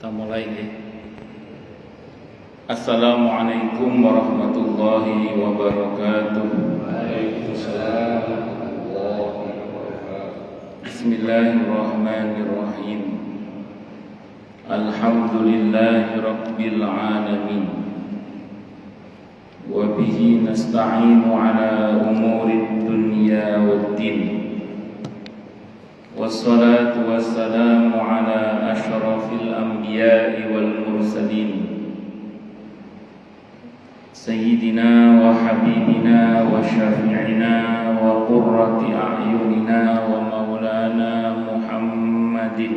Kita mulai nih. Assalamualaikum warahmatullahi wabarakatuh. Waalaikumsalam warahmatullahi wabarakatuh. Bismillahirrahmanirrahim. Alhamdulillahi rabbil alamin. Wa bihi nasta'inu ala umurid dunya waddin. Wassalatu wassalamu ala ashrafil anbiya'i wal mursalin Sayyidina wa habibina wa syafi'ina wa qurrati a'yunina wa maulana Muhammadin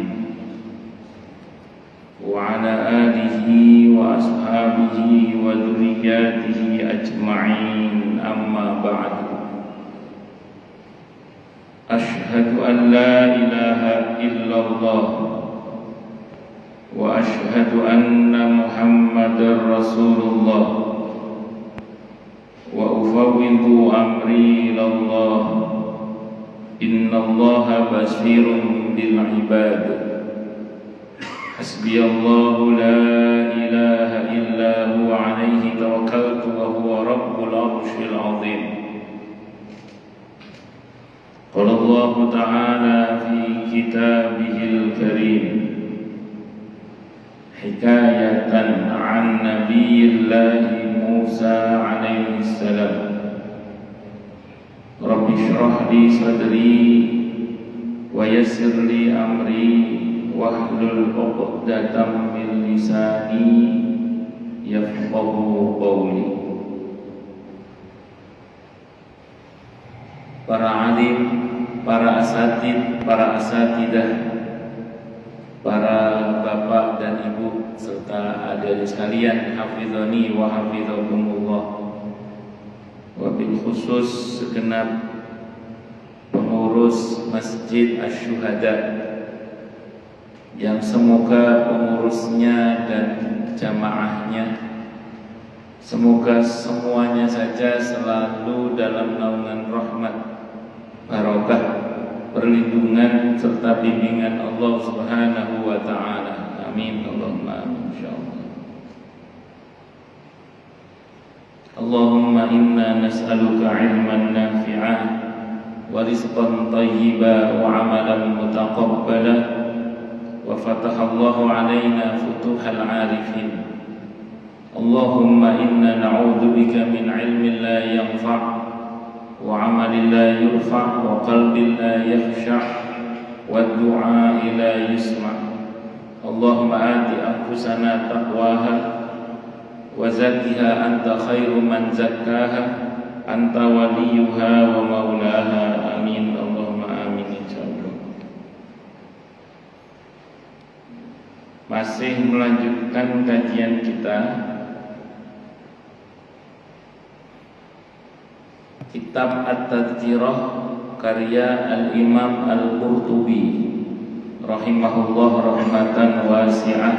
wa ala alihi wa ashabihi wa dhurriyyatihi ajma'in, amma ba'du. Ashhadu an la ilaha illallah wa ashhadu anna Muhammadar Rasulullah wa ufawwidu amri ilallah. Innallaha basirun bil ibad. Hasbiyallahu la ilaha illa huwa alaihi tawakkaltu wa huwa rabbul arshil azim. Qala Allah Ta'ala fi kitabihil karim hikayatan an nabiyillahi Musa alaihi salam. Rabbi shrah li sadri wa yassir li amri wahlul 'uqdatam min lisani yafqahu qawli. Para alim, para asatid, para asatidah, para bapak dan ibu serta adik-adik sekalian, hafizani wa hafizakumullah. Wabil khusus segenap pengurus Masjid Asy-Syuhada yang semoga pengurusnya dan jamaahnya, semoga semuanya saja selalu dalam naungan rahmat, barokah, perlindungan serta bimbingan Allah Subhanahu wa taala. Amin Allahumma amin insyaallah. Allahumma inna nas'aluka 'ilman nafi'an wa rizqan thayyiban wa 'amalan mutaqabbalan wa fatahallahu 'alaina futuhal 'arifin. Allahumma inna na'udzubika min 'ilmin la yanfa' wa 'amalin la yurfa' wa qalbin la yakhsha' wa du'a'i la yusma'. Allahumma ati anfusana taqwaha wa zakkiha anta khairu man zakkaha anta waliyuha wa maulaha. Amin Allahumma amin insyaallah. Masih melanjutkan kajian kita Kitab At-Tadhkirah karya Al-Imam Al-Qurtubi rahimahullah rahmatan wasi'ah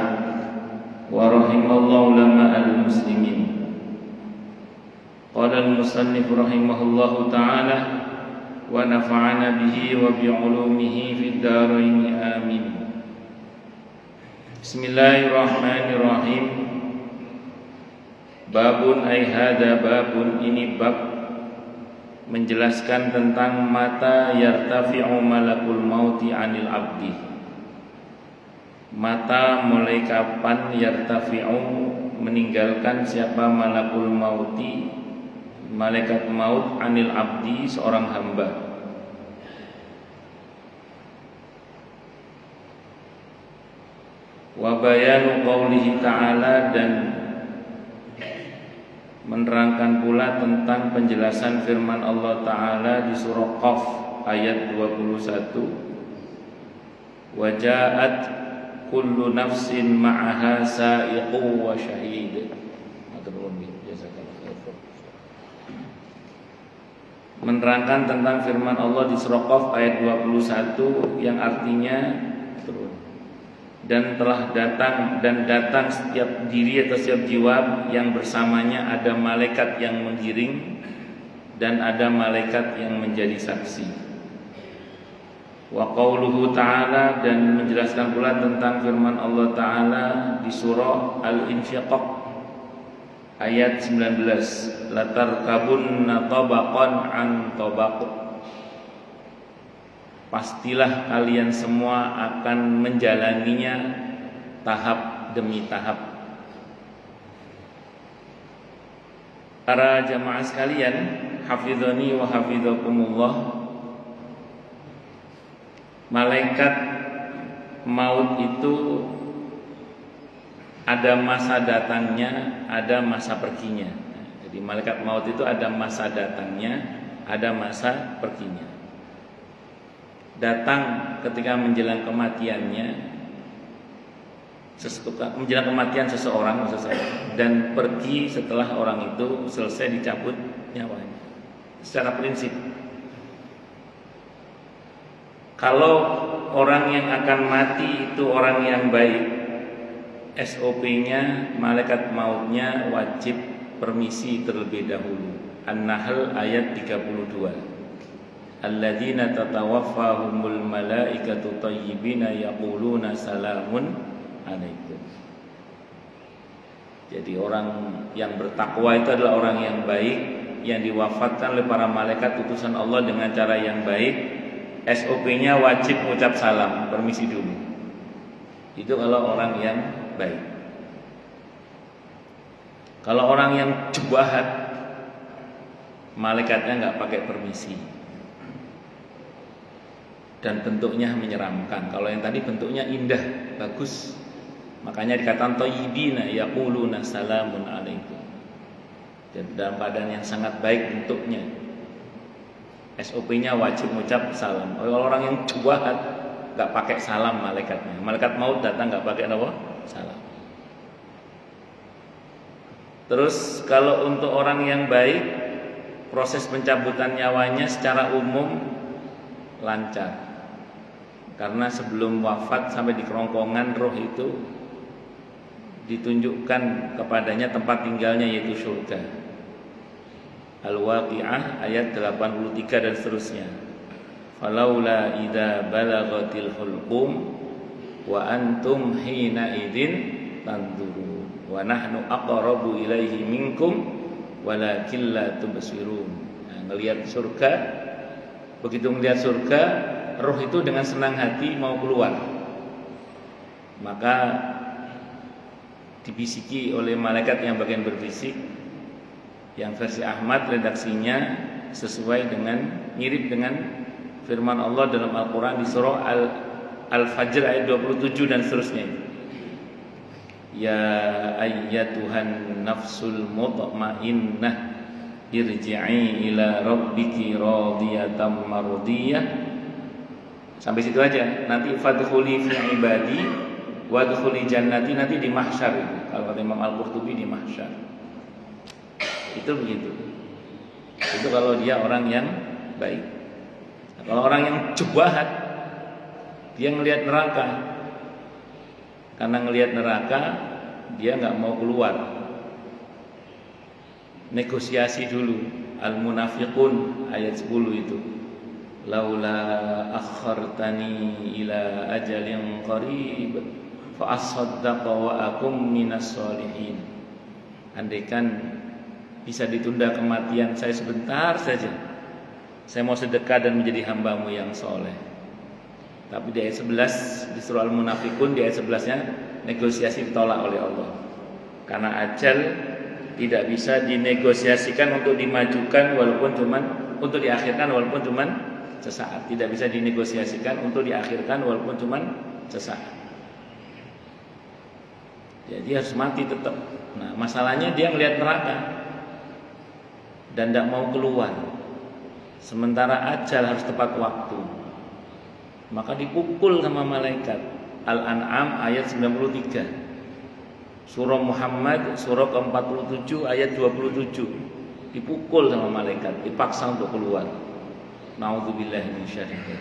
wa rahimallahu ulama al-muslimin. Qala al-musannif rahimahullahu ta'ala wa nafa'ana bihi wa bi'ulumihi fid dharain amin. Bismillahirrahmanirrahim. Babun ay hada babun, ini bab menjelaskan tentang mata yartafi'u malakul mauti anil abdi. Mata mulai kapan yartafi'u meninggalkan siapa malakul mauti, malaikat maut, anil abdi seorang hamba. Wa bayanu qaulihi ta'ala, dan menerangkan pula tentang penjelasan firman Allah Ta'ala di surah Qaf ayat 21. Wa ja'at kullu nafsin ma'aha sa'iqun wa syahid. Menerangkan tentang firman Allah di surah Qaf ayat 21 yang artinya dan telah datang setiap diri atau setiap jiwa yang bersamanya ada malaikat yang menggiring dan ada malaikat yang menjadi saksi. Wa qauluhu ta'ala, dan menjelaskan pula tentang firman Allah Ta'ala di surah Al-Insyiqaq ayat 19, latarkabunna tabaqan an tabaq. Pastilah kalian semua akan menjalaninya tahap demi tahap. Para jamaah sekalian, hafizani wa hafizakumullah, malaikat maut itu ada masa datangnya, ada masa perginya. Jadi malaikat maut itu ada masa datangnya, ada masa perginya. Datang ketika menjelang kematiannya, menjelang kematian seseorang, dan pergi setelah orang itu selesai dicabut nyawanya. Secara prinsip, kalau orang yang akan mati itu orang yang baik, SOP-nya malaikat mautnya wajib permisi terlebih dahulu. An-Nahl ayat 32. Alladzina tatawaffahumul malaikatu thayyibina yaquluna salamun alaikum. Jadi orang yang bertakwa itu adalah orang yang baik, yang diwafatkan oleh para malaikat utusan Allah dengan cara yang baik. SOP-nya wajib mengucap salam, permisi dulu. Itu kalau orang yang baik. Kalau orang yang jahat, malaikatnya nggak pakai permisi, dan bentuknya menyeramkan. Kalau yang tadi bentuknya indah, bagus, makanya dikatakan thayyibina yaquluna salamun alaikum. Dan dalam keadaan yang sangat baik bentuknya, SOP-nya wajib mengucap salam. Kalau orang yang jahat nggak pakai salam malaikatnya. Malaikat maut datang nggak pakai apa? Salam. Terus kalau untuk orang yang baik, proses pencabutan nyawanya secara umum lancar. Karena sebelum wafat sampai di kerongkongan roh itu ditunjukkan kepadanya tempat tinggalnya, yaitu surga. Al-Waqi'ah ayat 83 dan seterusnya. Falaula idza balagatil hulqum wa antum hina idzin tanzurun wa nahnu aqrabu ilaihi minkum walakin la tubsirun. Nah, ngelihat surga, begitu melihat surga, roh itu dengan senang hati mau keluar. Maka dibisiki oleh malaikat yang bagian berbisik, yang versi Ahmad redaksinya sesuai dengan, mirip dengan firman Allah dalam Al-Quran di surah Al-Fajr ayat 27 dan seterusnya. Ya ayyatuhan nafsul mutmainnah irji'i ila rabbiki radiyatan mardiyah. Sampai situ aja. Nanti fadkhuli fi ibadi wadkhuli jannati, nanti di mahsyar itu. Kalau kata Imam Al-Qurtubi di mahsyar. Itu begitu. Itu kalau dia orang yang baik. Nah, kalau orang yang jahat, dia ngelihat neraka. Karena ngelihat neraka, dia nggak mau keluar. Negosiasi dulu. Al-Munafiqun ayat 10 itu. Laula akhartani ila ajalin qarib fa asaddaqa wa akum minas solihin. Andaikan bisa ditunda kematian saya sebentar saja, saya mau sedekah dan menjadi hambamu yang soleh. Tapi di ayat 11 di surah Al-Munafiqun, di ayat 11-nya negosiasi ditolak oleh Allah. Karena ajal tidak bisa dinegosiasikan untuk dimajukan walaupun cuman, untuk diakhirkan walaupun cuman sesaat. Tidak bisa dinegosiasikan untuk diakhirkan walaupun cuman sesaat. Jadi harus mati tetap. Nah, masalahnya dia melihat neraka dan tidak mau keluar. Sementara ajal harus tepat waktu. Maka dipukul sama malaikat. Al-An'am ayat 93. Surah Muhammad surah ke-47 ayat 27. Dipukul sama malaikat, dipaksa untuk keluar. Na'udzubillahi minasyaitonir.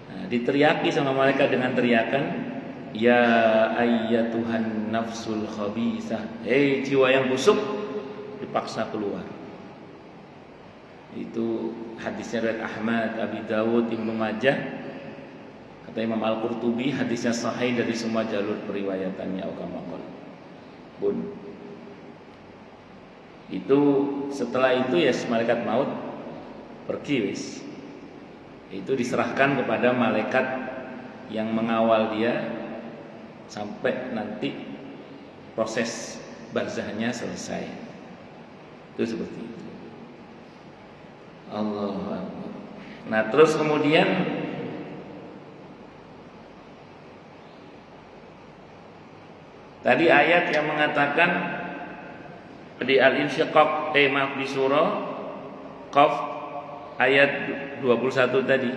Nah, diteriaki sama malaikat dengan teriakan, ya ayyatuhan nafsul khabithah. Hei jiwa yang busuk, dipaksa keluar. Itu hadisnya riwayat Ahmad, Abi Dawud, Ibnu Majah. Kata Imam Al-Qurtubi hadisnya sahih dari semua jalur periwayatannya. Bun. Itu setelah itu ya malaikat maut pergi wis. Itu diserahkan kepada malaikat yang mengawal dia sampai nanti proses barzahnya selesai. Itu seperti itu. Allahu Akbar. Nah, terus kemudian tadi ayat yang mengatakan di Al-Insyiqaq di surah Qaf ayat 21 tadi,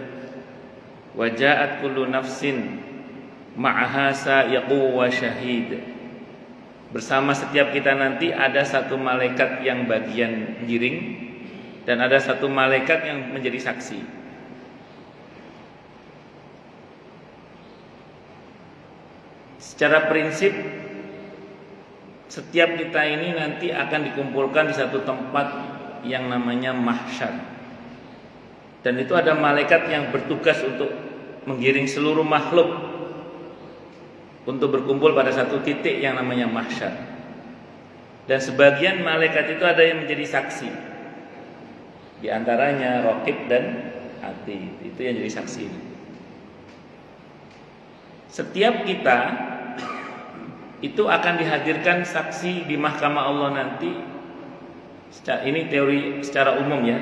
wa ja'at kullu nafsin ma'aha sa'iqu wa syahid. Bersama setiap kita nanti ada satu malaikat yang bagian giring dan ada satu malaikat yang menjadi saksi. Secara prinsip setiap kita ini nanti akan dikumpulkan di satu tempat yang namanya mahsyar. Dan itu ada malaikat yang bertugas untuk menggiring seluruh makhluk untuk berkumpul pada satu titik yang namanya mahsyar. Dan sebagian malaikat itu ada yang menjadi saksi. Di antaranya Raqib dan Atid, itu yang jadi saksi. Setiap kita itu akan dihadirkan saksi di mahkamah Allah nanti. Ini teori secara umum ya.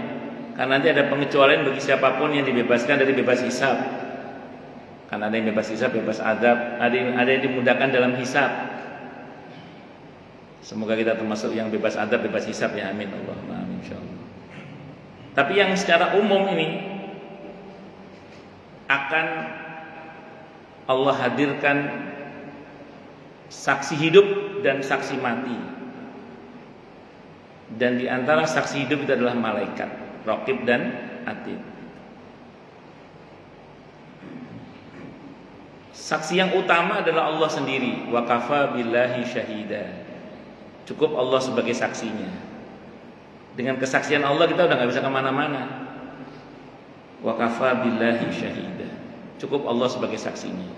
Karena nanti ada pengecualian bagi siapapun yang dibebaskan dari bebas hisab. Karena ada yang bebas hisab, bebas adab, ada yang dimudahkan dalam hisab. Semoga kita termasuk yang bebas adab, bebas hisab ya, amin Allahumma amin insyaallah. Tapi yang secara umum ini akan Allah hadirkan saksi hidup dan saksi mati. Dan di antara saksi hidup itu adalah malaikat Raqib dan Atid. Saksi yang utama adalah Allah sendiri. Wa kafa billahi syahida. Cukup Allah sebagai saksinya. Dengan kesaksian Allah kita udah gak bisa kemana-mana. Wa kafa billahi syahida. Cukup Allah sebagai saksinya.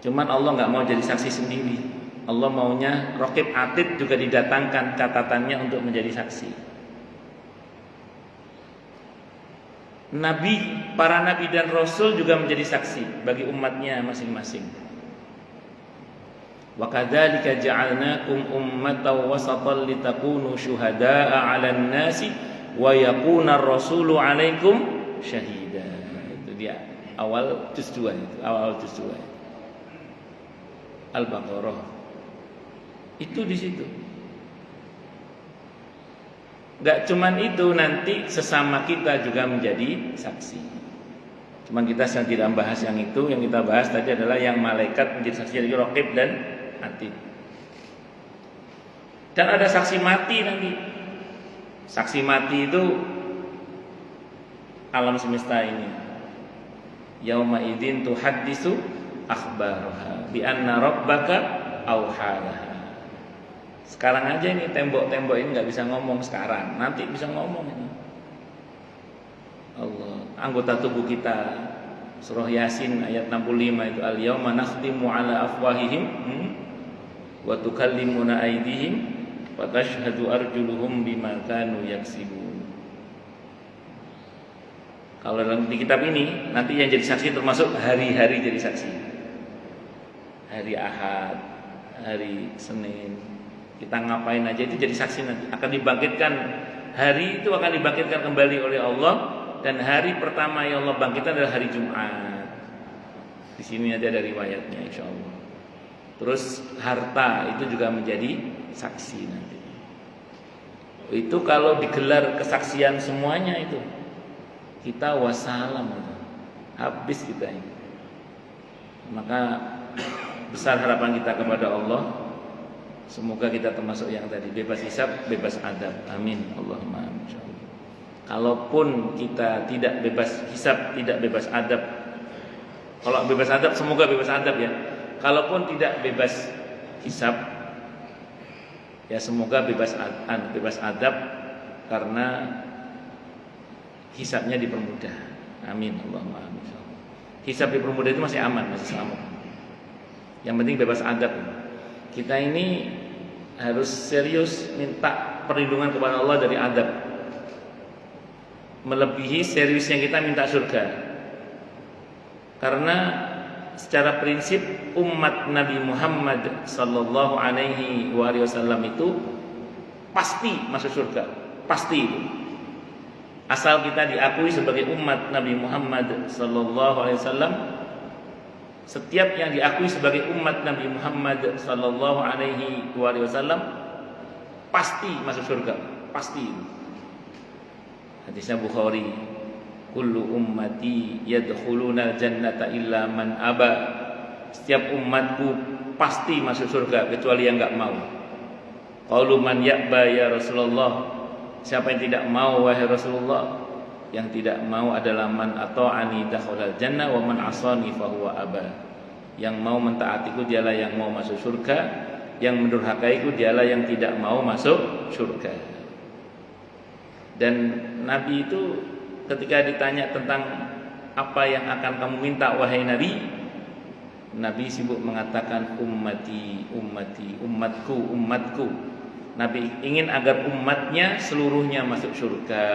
Cuman Allah gak mau jadi saksi sendiri. Allah maunya Raqib Atid juga didatangkan catatannya untuk menjadi saksi. Nabi, para nabi dan rasul juga menjadi saksi bagi umatnya masing-masing. Wa kadzalika ja'alnakum ummatan wasatan litakunu syuhada'a 'alan nasi wa yakuna ar-rasulu 'alaikum syahida. Itu dia awal juz 2 itu, awal juz 2. Al-Baqarah. Itu di situ. Enggak cuman itu, nanti sesama kita juga menjadi saksi. Cuman kita sedang tidak membahas yang itu. Yang kita bahas tadi adalah yang malaikat menjadi saksi dari Raqib dan Atid. Dan ada saksi mati nanti. Saksi mati itu alam semesta ini. Yauma idzin tuhaddisu akhbaraha bi anna rabbaka auhalaha. Sekarang aja ini tembok-tembok ini nggak bisa ngomong sekarang, nanti bisa ngomong ini. Allah, anggota tubuh kita, surah Yasin ayat 65 itu al-yauma nakhtimu ala afwahihim wa tukallimuna aydihim wa tashhadu arjuluhum bima kanu yaksibun. Kalau dalam di kitab ini nanti yang jadi saksi termasuk hari-hari jadi saksi. Hari Ahad, hari Senin, kita ngapain aja itu jadi saksi nanti. Akan dibangkitkan, hari itu akan dibangkitkan kembali oleh Allah. Dan hari pertama yang Allah bangkitkan adalah hari Jumat. Di sini nanti ada riwayatnya insyaallah. Terus harta itu juga menjadi saksi nanti. Itu kalau digelar kesaksian semuanya itu, kita wassalam, habis kita ini. Maka besar harapan kita kepada Allah. Semoga kita termasuk yang tadi bebas hisab, bebas adab. Amin. Allahumma amin. Kalaupun kita tidak bebas hisab, tidak bebas adab. Kalau bebas adab, semoga bebas adab ya. Kalaupun tidak bebas hisab, ya semoga bebas adab, karena hisabnya dipermudah. Amin, Allahumma amin. Hisab dipermudah itu masih aman, masih selamat. Yang penting bebas adab. Kita ini harus serius minta perlindungan kepada Allah dari adab, melebihi seriusnya kita minta surga. Karena secara prinsip umat Nabi Muhammad sallallahu alaihi wasallam itu pasti masuk surga, pasti itu. Asal kita diakui sebagai umat Nabi Muhammad sallallahu alaihi wasallam, setiap yang diakui sebagai umat Nabi Muhammad sallallahu alaihi wasallam pasti masuk surga, pasti. Hadisnya Bukhari, kullu ummati yadkhuluna jannata illa man aba. Setiap umatku pasti masuk surga kecuali yang enggak mau. Qalu man ya'ba ya Rasulullah. Siapa yang tidak mau wahai Rasulullah? Yang tidak mau adalah man ata'ani dakhalal jannah wa man asani fahuwa aba. Yang mau mentaatiku dialah yang mau masuk surga, yang mendurhakaiku dialah yang tidak mau masuk surga. Dan Nabi itu ketika ditanya tentang apa yang akan kamu minta wahai Nabi, Nabi sibuk mengatakan ummati, ummati, umatku, umatku. Nabi ingin agar umatnya seluruhnya masuk surga.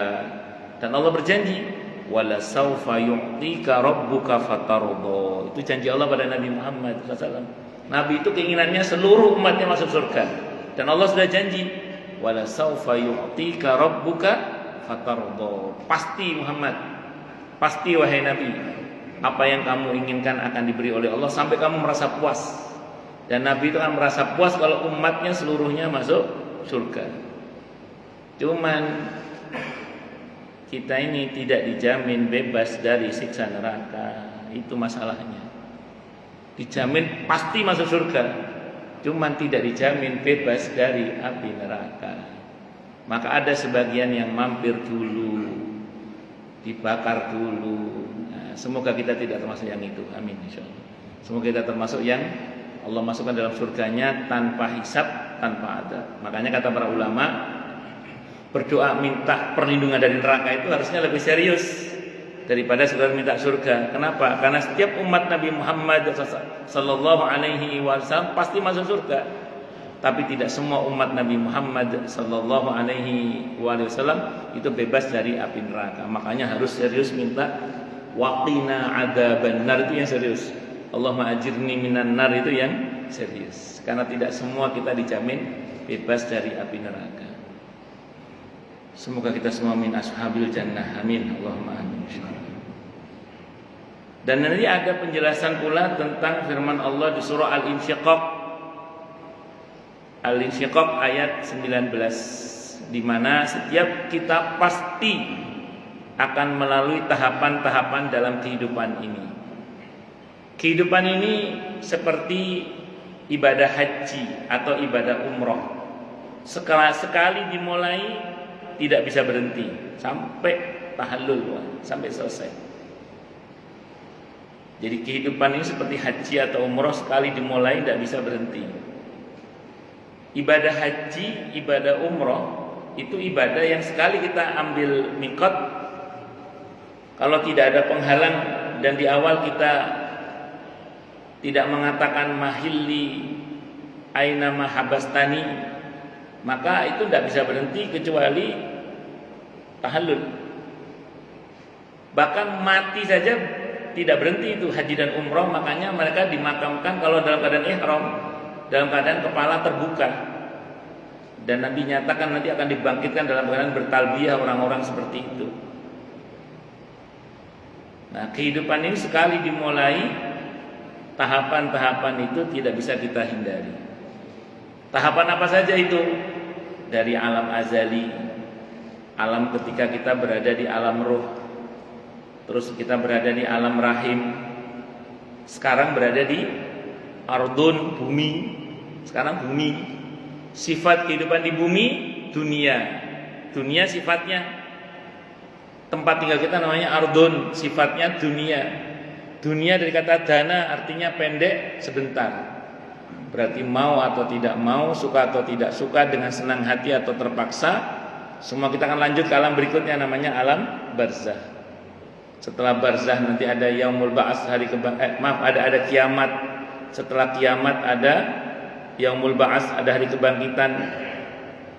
Dan Allah berjanji, wala saufa yu'tika rabbuka fatarda. Itu janji Allah pada Nabi Muhammad SAW. Nabi itu keinginannya seluruh umatnya masuk surga. Dan Allah sudah janji, wala saufa yu'tika rabbuka fatarda. Pasti Muhammad, pasti wahai Nabi, apa yang kamu inginkan akan diberi oleh Allah sampai kamu merasa puas. Dan Nabi itu akan merasa puas kalau umatnya seluruhnya masuk surga. Cuman kita ini tidak dijamin bebas dari siksa neraka. Itu masalahnya. Dijamin pasti masuk surga, cuman tidak dijamin bebas dari api neraka. Maka ada sebagian yang mampir dulu, dibakar dulu. Nah, semoga kita tidak termasuk yang itu. Amin insyaallah. Semoga kita termasuk yang Allah masukkan dalam surganya tanpa hisab, tanpa adab. Makanya kata para ulama, berdoa minta perlindungan dari neraka itu harusnya lebih serius daripada sekedar minta surga. Kenapa? Karena setiap umat Nabi Muhammad sallallahu alaihi wasallam pasti masuk surga. Tapi tidak semua umat Nabi Muhammad sallallahu alaihi wasallam itu bebas dari api neraka. Makanya harus serius minta waqina adzabannar, itu yang serius. Allahumma ajirni minan nar, itu yang serius. Karena tidak semua kita dijamin bebas dari api neraka. Semoga kita semua min ashabil jannah. Amin. Allahumma amin. Dan nanti ada penjelasan pula tentang firman Allah di surah Al-Insyiqaq. Al-Insyiqaq ayat 19, di mana setiap kita pasti akan melalui tahapan-tahapan dalam kehidupan ini. Kehidupan ini seperti ibadah haji atau ibadah umroh. Sekali dimulai tidak bisa berhenti sampai tahallul, sampai selesai. Jadi kehidupan ini seperti haji atau umroh, sekali dimulai tidak bisa berhenti. Ibadah haji, ibadah umroh itu ibadah yang sekali kita ambil mikot, kalau tidak ada penghalang dan di awal kita tidak mengatakan mahilli aina mahabastani, maka itu tidak bisa berhenti kecuali tahallul. Bahkan mati saja tidak berhenti itu haji dan umroh. Makanya mereka dimakamkan kalau dalam keadaan ihram, dalam keadaan kepala terbuka. Dan Nabi nyatakan nanti akan dibangkitkan dalam keadaan bertalbiyah orang-orang seperti itu. Nah, kehidupan ini sekali dimulai, tahapan-tahapan itu tidak bisa kita hindari. Tahapan apa saja itu? Dari alam azali, alam ketika kita berada di alam ruh, terus kita berada di alam rahim, sekarang berada di ardun, bumi. Sekarang bumi, sifat kehidupan di bumi dunia. Dunia sifatnya, tempat tinggal kita namanya ardun, sifatnya dunia. Dunia dari kata dana artinya pendek, sebentar. Berarti mau atau tidak mau, suka atau tidak suka, dengan senang hati atau terpaksa, semua kita akan lanjut ke alam berikutnya namanya alam barzah. Setelah barzah nanti ada yaumul ba'ats, ada kiamat. Setelah kiamat ada yaumul ba'ats, ada hari kebangkitan,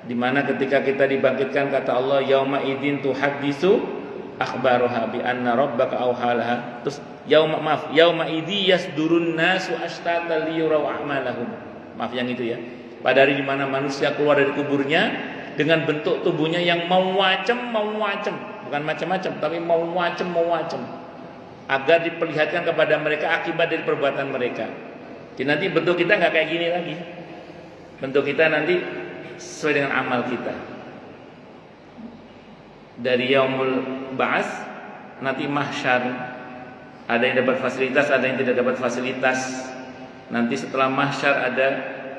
di mana ketika kita dibangkitkan kata Allah yauma idzin tuhaddisu akhbaraha bi anna rabbaka awhalaha. Terus yauma idzi yasdurun nasu ashtata liyuraw a'malahum. Maaf yang itu ya. Pada hari di mana manusia keluar dari kuburnya dengan bentuk tubuhnya yang macam, bukan macam-macam tapi macam, agar diperlihatkan kepada mereka akibat dari perbuatan mereka. Jadi nanti bentuk kita nggak kayak gini lagi. Bentuk kita nanti sesuai dengan amal kita. Dari yaumul ba'ats nanti mahsyar, ada yang dapat fasilitas, ada yang tidak dapat fasilitas. Nanti setelah mahsyar ada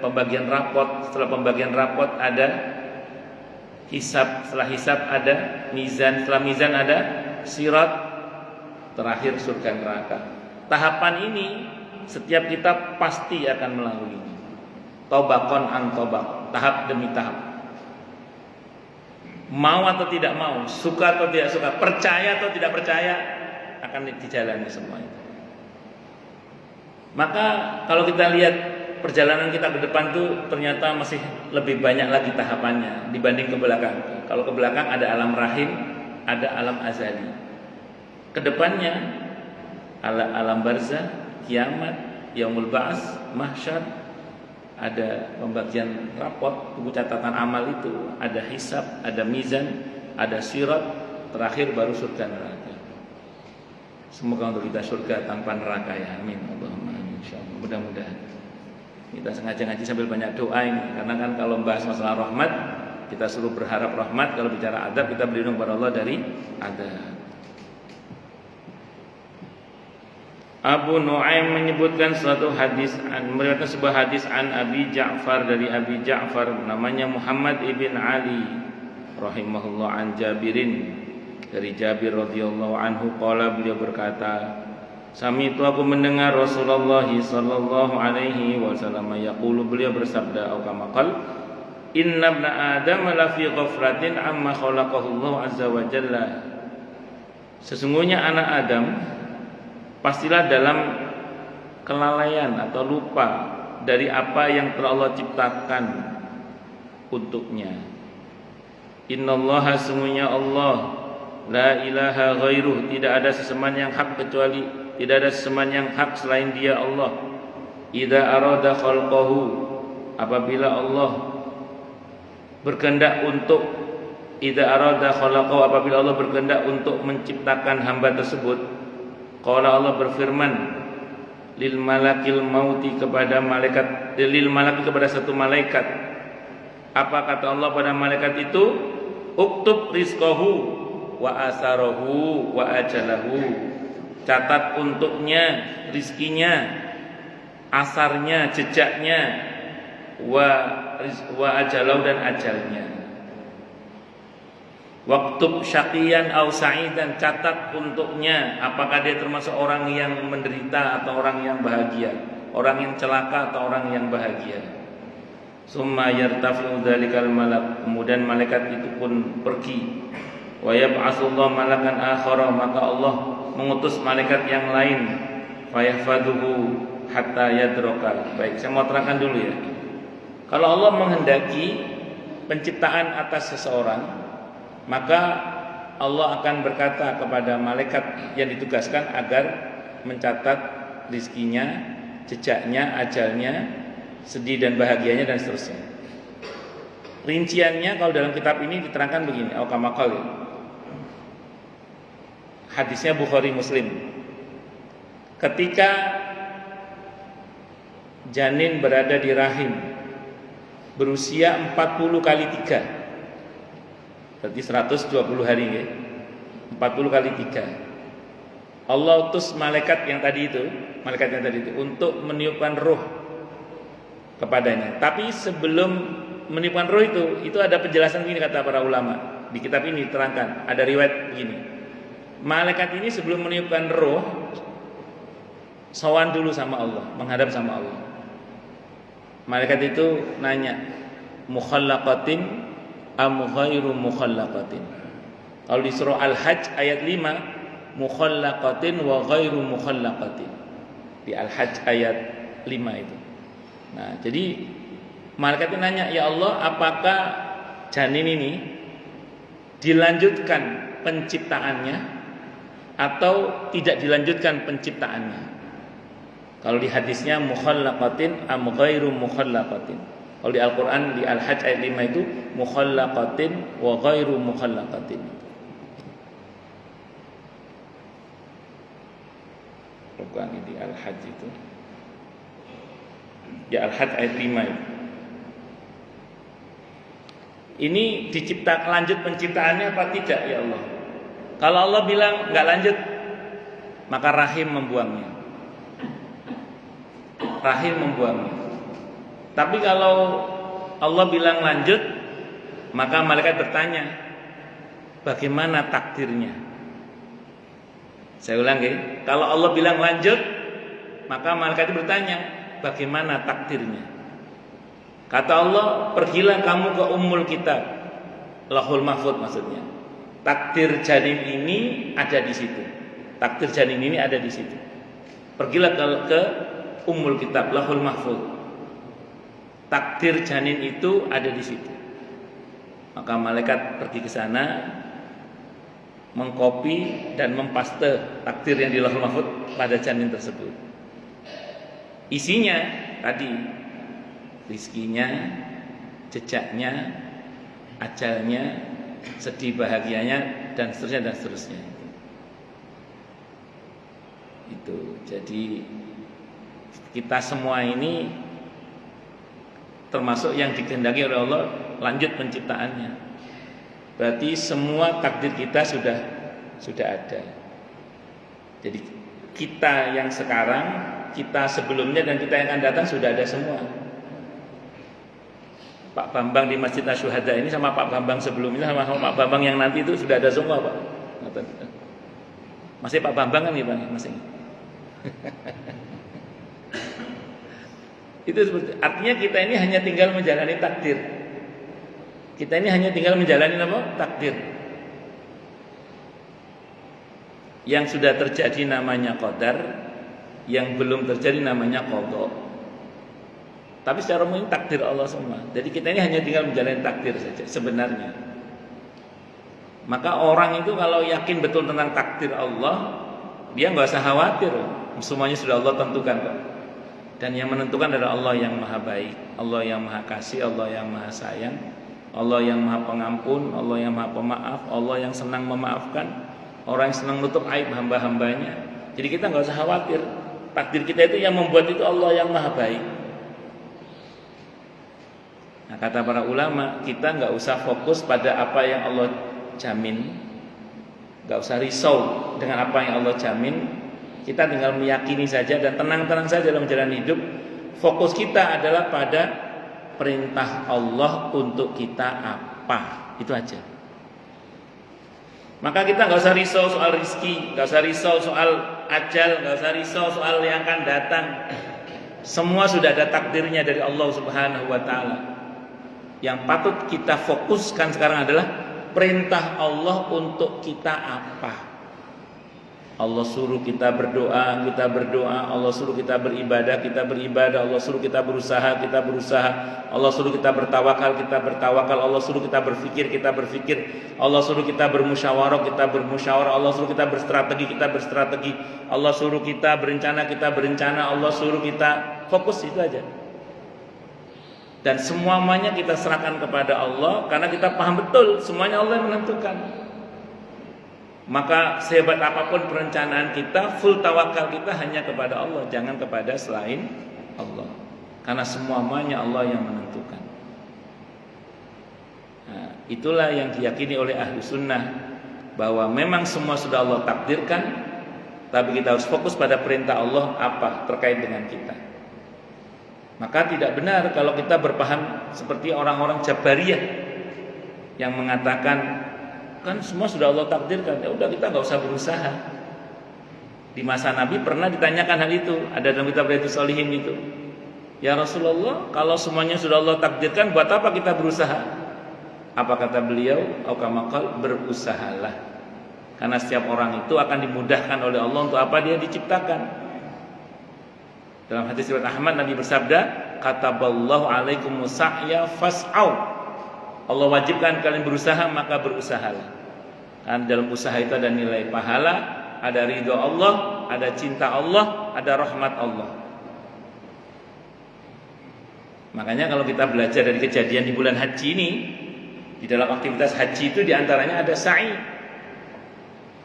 pembagian rapot, setelah pembagian rapot ada hisab, setelah hisab ada mizan, setelah mizan ada sirat, terakhir surga neraka. Tahapan ini setiap kita pasti akan melalui. Tobakon an tobak, tahap demi tahap. Mau atau tidak mau, suka atau tidak suka, percaya atau tidak percaya, akan dijalani semua itu. Maka kalau kita lihat perjalanan kita ke depan tuh ternyata masih lebih banyak lagi tahapannya dibanding ke belakang. Kalau ke belakang ada alam rahim, ada alam azali. Kedepannya alam barzah, kiamat, yaumul ba'ats, mahsyar, ada pembagian rapot, buku catatan amal itu, ada hisab, ada mizan, ada sirat, terakhir baru surga neraka. Semoga untuk kita surga tanpa neraka ya, amin. Allahumma amin. Insyaallah. Mudah-mudahan. Kita sengaja ngaji sambil banyak doa ini, karena kan kalau membahas masalah rahmat kita suruh berharap rahmat, kalau bicara adab kita berlindung kepada Allah dari adab. Abu Nuaim menyebutkan suatu hadis, meriwayatkan sebuah hadis an Abi Ja'far, dari Abi Ja'far namanya Muhammad ibn Ali rahimahullah, an Jabirin, dari Jabir radhiyallahu anhu, qala, beliau berkata, sami'tu, aku mendengar Rasulullah sallallahu alaihi wasallam yaqulu, beliau bersabda, au kama qala, inna ibna adam la fi ghaflatin amma khalaqahu Allah azza wa jalla. Sesungguhnya anak Adam pastilah dalam kelalaian atau lupa dari apa yang telah Allah ciptakan untuknya. Innallaha, sesungguhnya Allah, la ilaha ghairuh, tidak ada sesembahan yang hak kecuali, tidak ada sesembahan yang hak selain Dia Allah. Idza arada khalqahu, apabila Allah berkehendak untuk, idza arada khalaqahu, apabila Allah berkehendak untuk menciptakan hamba tersebut, qala, Allah berfirman, lil malakil mauti, kepada malaikat, lil malaki, kepada satu malaikat. Apa kata Allah pada malaikat itu? Uktub rizqahu wa asarahu wa ajalahu. Catat untuknya rizkinya, asarnya, jejaknya, wa ajalahu, dan ajalnya. Waktub syaqiyan au sa'idan, catat untuknya apakah dia termasuk orang yang menderita atau orang yang bahagia, orang yang celaka atau orang yang bahagia. Summa yartafi'u dzalikal malak, kemudian malaikat itu pun pergi. Wa yab'atsullahu malakan akhara, maka Allah mengutus malaikat yang lain. Fa yahfaduhu hatta yadraka. Baik, saya mau terangkan dulu ya. Kalau Allah menghendaki penciptaan atas seseorang, maka Allah akan berkata kepada malaikat yang ditugaskan agar mencatat rizkinya, jejaknya, ajalnya, sedih dan bahagianya, dan seterusnya. Rinciannya kalau dalam kitab ini diterangkan begini, al-kamakal ya. Hadisnya Bukhari Muslim. Ketika janin berada di rahim berusia 40 kali 3, berarti 120 hari ya. 40 kali 3. Allah utus malaikat yang tadi itu, untuk meniupkan roh kepadanya. Tapi sebelum meniupkan roh itu ada penjelasan begini, kata para ulama. Di kitab ini diterangkan, ada riwayat begini. Malaikat ini sebelum meniupkan roh, sowan dulu sama Allah, menghadap sama Allah. Malaikat itu nanya, mukhallaqatin am ghairu mukhallaqatin. Kalau di surah Al-Hajj ayat 5, mukhallaqatin wa ghairu mukhallaqatin. Di Al-Hajj ayat 5 itu. Nah, jadi malaikat nanya, ya Allah, apakah janin ini dilanjutkan penciptaannya atau tidak dilanjutkan penciptaannya? Kalau di hadisnya mukhallaqatin am ghairu mukhallaqatin. Kalau di Al-Qur'an di Al-Hajj ayat 5 itu mukhallaqatin wa ghairu mukhallaqatin. Bukan di Al-Hajj itu. Ya Al-Hajj ayat 5 itu. Ini lanjut penciptaannya apa tidak ya Allah? Kalau Allah bilang enggak lanjut, maka rahim membuangnya. Rahim membuangnya. Tapi kalau Allah bilang lanjut, maka malaikat bertanya, bagaimana takdirnya? Saya ulang ya, kalau Allah bilang lanjut, maka malaikat itu bertanya, bagaimana takdirnya? Kata Allah, pergilah kamu ke Ummul Kitab, Lauhul Mahfuz maksudnya. Takdir janin ini ada di situ. Takdir janin ini ada di situ. Pergilah ke Ummul Kitab, Lauhul Mahfuz. Takdir janin itu ada di situ. Maka malaikat pergi ke sana, mengkopi dan mempaste takdir yang di Lauhul Mahfuz pada janin tersebut. Isinya tadi rizkinya, jejaknya, ajalnya, sedih bahagianya dan seterusnya. Itu. Jadi kita semua ini termasuk yang dikehendaki oleh Allah lanjut penciptaannya. Berarti semua takdir kita sudah ada. Jadi kita yang sekarang, kita sebelumnya dan kita yang akan datang sudah ada semua. Pak Bambang di Masjid Asy-Syuhada ini sama Pak Bambang sebelumnya sama Pak Bambang yang nanti itu sudah ada semua, Pak. Masih Pak Bambang kan ya, Pak? Masih. Itu seperti, artinya kita ini hanya tinggal menjalani takdir. Kita ini hanya tinggal menjalani apa? Takdir. Yang sudah terjadi namanya qadar, yang belum terjadi namanya qada. Tapi secara umum takdir Allah semua. Jadi kita ini hanya tinggal menjalani takdir saja sebenarnya. Maka orang itu kalau yakin betul tentang takdir Allah, dia nggak usah khawatir. Semuanya sudah Allah tentukan kok. Dan yang menentukan adalah Allah yang maha baik, Allah yang maha kasih, Allah yang maha sayang, Allah yang maha pengampun, Allah yang maha pemaaf, Allah yang senang memaafkan, orang yang senang menutup aib hamba-hambanya. Jadi kita nggak usah khawatir. Takdir kita itu yang membuat itu Allah yang maha baik. Nah, kata para ulama, kita nggak usah fokus pada apa yang Allah jamin, nggak usah risau dengan apa yang Allah jamin. Kita tinggal meyakini saja dan tenang-tenang saja dalam menjalani hidup. Fokus kita adalah pada perintah Allah untuk kita apa, itu aja. Maka kita nggak usah risau soal rizki, nggak usah risau soal ajal, nggak usah risau soal yang akan datang. Semua sudah ada takdirnya dari Allah Subhanahu Wa Taala. Yang patut kita fokuskan sekarang adalah perintah Allah untuk kita apa. Allah suruh kita berdoa, kita berdoa. Allah suruh kita beribadah, kita beribadah. Allah suruh kita berusaha, kita berusaha. Allah suruh kita bertawakal, kita bertawakal. Allah suruh kita berfikir, kita berfikir. Allah suruh kita bermusyawarah, kita bermusyawarah. Allah suruh kita berstrategi, kita berstrategi. Allah suruh kita berencana, kita berencana. Allah suruh kita fokus, itu aja. Dan semuanya kita serahkan kepada Allah karena kita paham betul semuanya Allah yang menentukan. Maka sehebat apapun perencanaan kita, full tawakal kita hanya kepada Allah, jangan kepada selain Allah. Karena semuanya Allah yang menentukan. Nah, itulah yang diyakini oleh ahlu sunnah, bahwa memang semua sudah Allah takdirkan, tapi kita harus fokus pada perintah Allah apa terkait dengan kita. Maka tidak benar kalau kita berpaham seperti orang-orang Jabariyah yang mengatakan kan semua sudah Allah takdirkan, ya udah kita nggak usah berusaha. Di masa Nabi pernah ditanyakan hal itu, ada dalam kitab Riyadhus Shalihin itu. Ya Rasulullah, kalau semuanya sudah Allah takdirkan, buat apa kita berusaha? Apa kata beliau? Au kama qala, berusahalah. Karena setiap orang itu akan dimudahkan oleh Allah untuk apa dia diciptakan. Dalam hadis riwayat Ahmad, Nabi bersabda, kataballahu alaikumus sa'ya fas'au. Allah wajibkan kalian berusaha, maka berusahalah. Karena dalam usaha itu ada nilai pahala, ada ridho Allah, ada cinta Allah, ada rahmat Allah. Makanya kalau kita belajar dari kejadian di bulan haji ini, di dalam aktivitas haji itu diantaranya ada sa'i.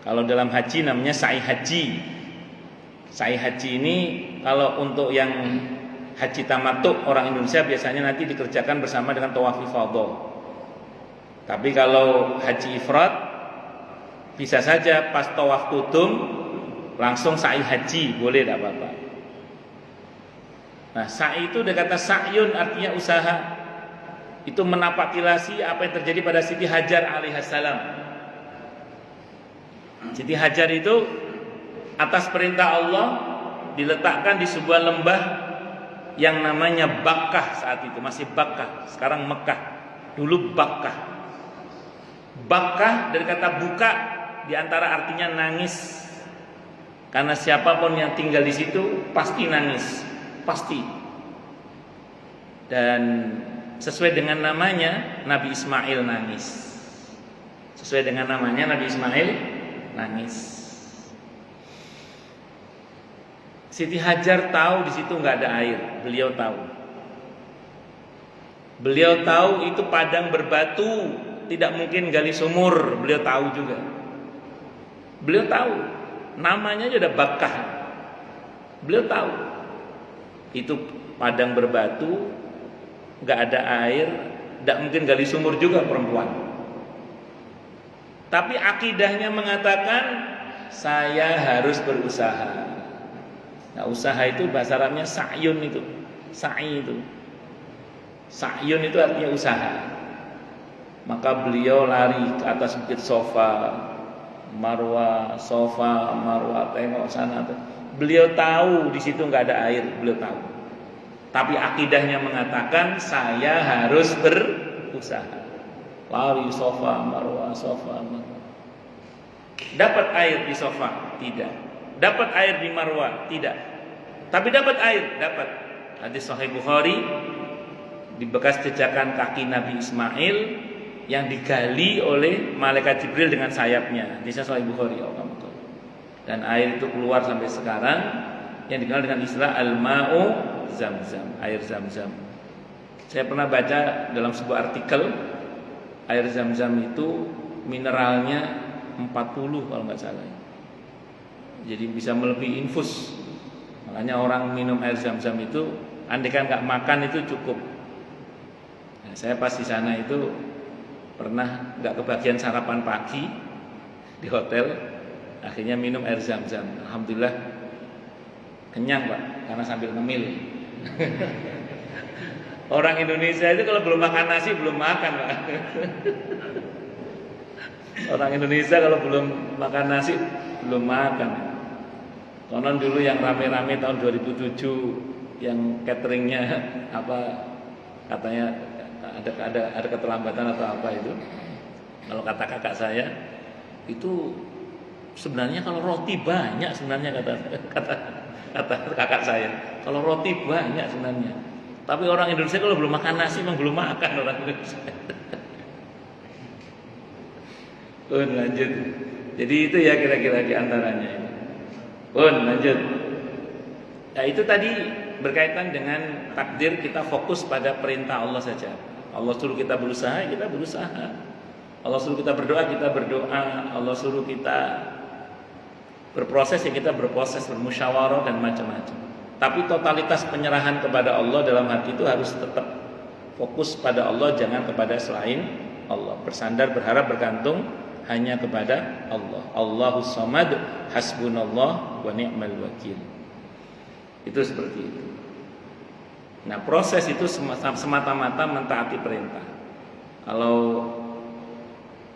Kalau dalam haji namanya sa'i haji. Sa'i haji ini kalau untuk yang haji tamattu orang Indonesia biasanya nanti dikerjakan bersama dengan tawaf ifadah. Tapi kalau haji ifrad bisa saja pas tawaf qudum langsung sa'i haji, boleh, tidak apa-apa. Nah, sa'i itu dari kata sa'yun, artinya usaha. Itu menapakilasi apa yang terjadi pada Siti Hajar alaihissalam. Siti Hajar itu atas perintah Allah diletakkan di sebuah lembah yang namanya Bakkah saat itu, masih Bakkah, sekarang Mekah. Dulu Bakkah. Bakkah dari kata buka, diantara artinya nangis. Karena siapapun yang tinggal di situ pasti nangis, pasti. Dan sesuai dengan namanya, Nabi Ismail nangis. Sesuai dengan namanya, Nabi Ismail nangis. Siti Hajar tahu di situ nggak ada air, beliau tahu. Beliau tahu itu padang berbatu, tidak mungkin gali sumur, beliau tahu juga. Beliau tahu, namanya aja ada Bakkah. Beliau tahu itu padang berbatu, nggak ada air, tidak mungkin gali sumur juga perempuan. Tapi akidahnya mengatakan saya harus berusaha. Nah, usaha itu bahasa Arabnya sa'yun itu. Sa'i itu. Sa'yun itu artinya usaha. Maka beliau lari ke atas bukit Safa, Marwah, Safa, Marwah, tengok sana. Beliau tahu di situ nggak ada air, beliau tahu. Tapi akidahnya mengatakan saya harus berusaha. Lari Safa, Marwah, Safa, Marwah. Dapat air di Safa? Tidak. Dapat air di Marwah? Tidak. Tapi dapat air? Dapat. Hadis Sahih Bukhari, di bekas jejakan kaki Nabi Ismail yang digali oleh malaikat Jibril dengan sayapnya. Hadis Sahih Bukhari. Dan air itu keluar sampai sekarang, yang dikenal dengan istilah al-ma'u Zamzam, air Zamzam. Saya pernah baca dalam sebuah artikel, air Zamzam itu mineralnya 40 kalau nggak salah. Jadi bisa melebihi infus. Makanya orang minum air Zamzam itu andaikan nggak makan itu cukup. Nah, saya pas di sana itu pernah nggak kebagian sarapan pagi di hotel, akhirnya minum air Zamzam. Alhamdulillah kenyang Pak, karena sambil ngemil. Orang Indonesia itu kalau belum makan nasi belum makan Pak. Orang Indonesia kalau belum makan nasi belum makan. Konon dulu yang rame-rame tahun 2007 yang cateringnya apa katanya ada keterlambatan atau apa itu. Kalau kata kakak saya itu sebenarnya kalau roti banyak sebenarnya kata kakak saya. Kalau roti banyak sebenarnya. Tapi orang Indonesia kalau belum makan nasi memang belum makan orang Indonesia. Lanjut. Jadi itu ya kira-kira di antaranya. Lanjut. Ya itu tadi berkaitan dengan takdir, kita fokus pada perintah Allah saja. Allah suruh kita berusaha, kita berusaha. Allah suruh kita berdoa, kita berdoa. Allah suruh kita berproses, ya kita berproses, bermusyawarah dan macam-macam. Tapi totalitas penyerahan kepada Allah dalam hati itu harus tetap fokus pada Allah, jangan kepada selain Allah. Bersandar, berharap, bergantung hanya kepada Allah. Allahus Samad, hasbunallah wa ni'mal wakil. Itu seperti itu. Nah, proses itu semata-mata mentaati perintah.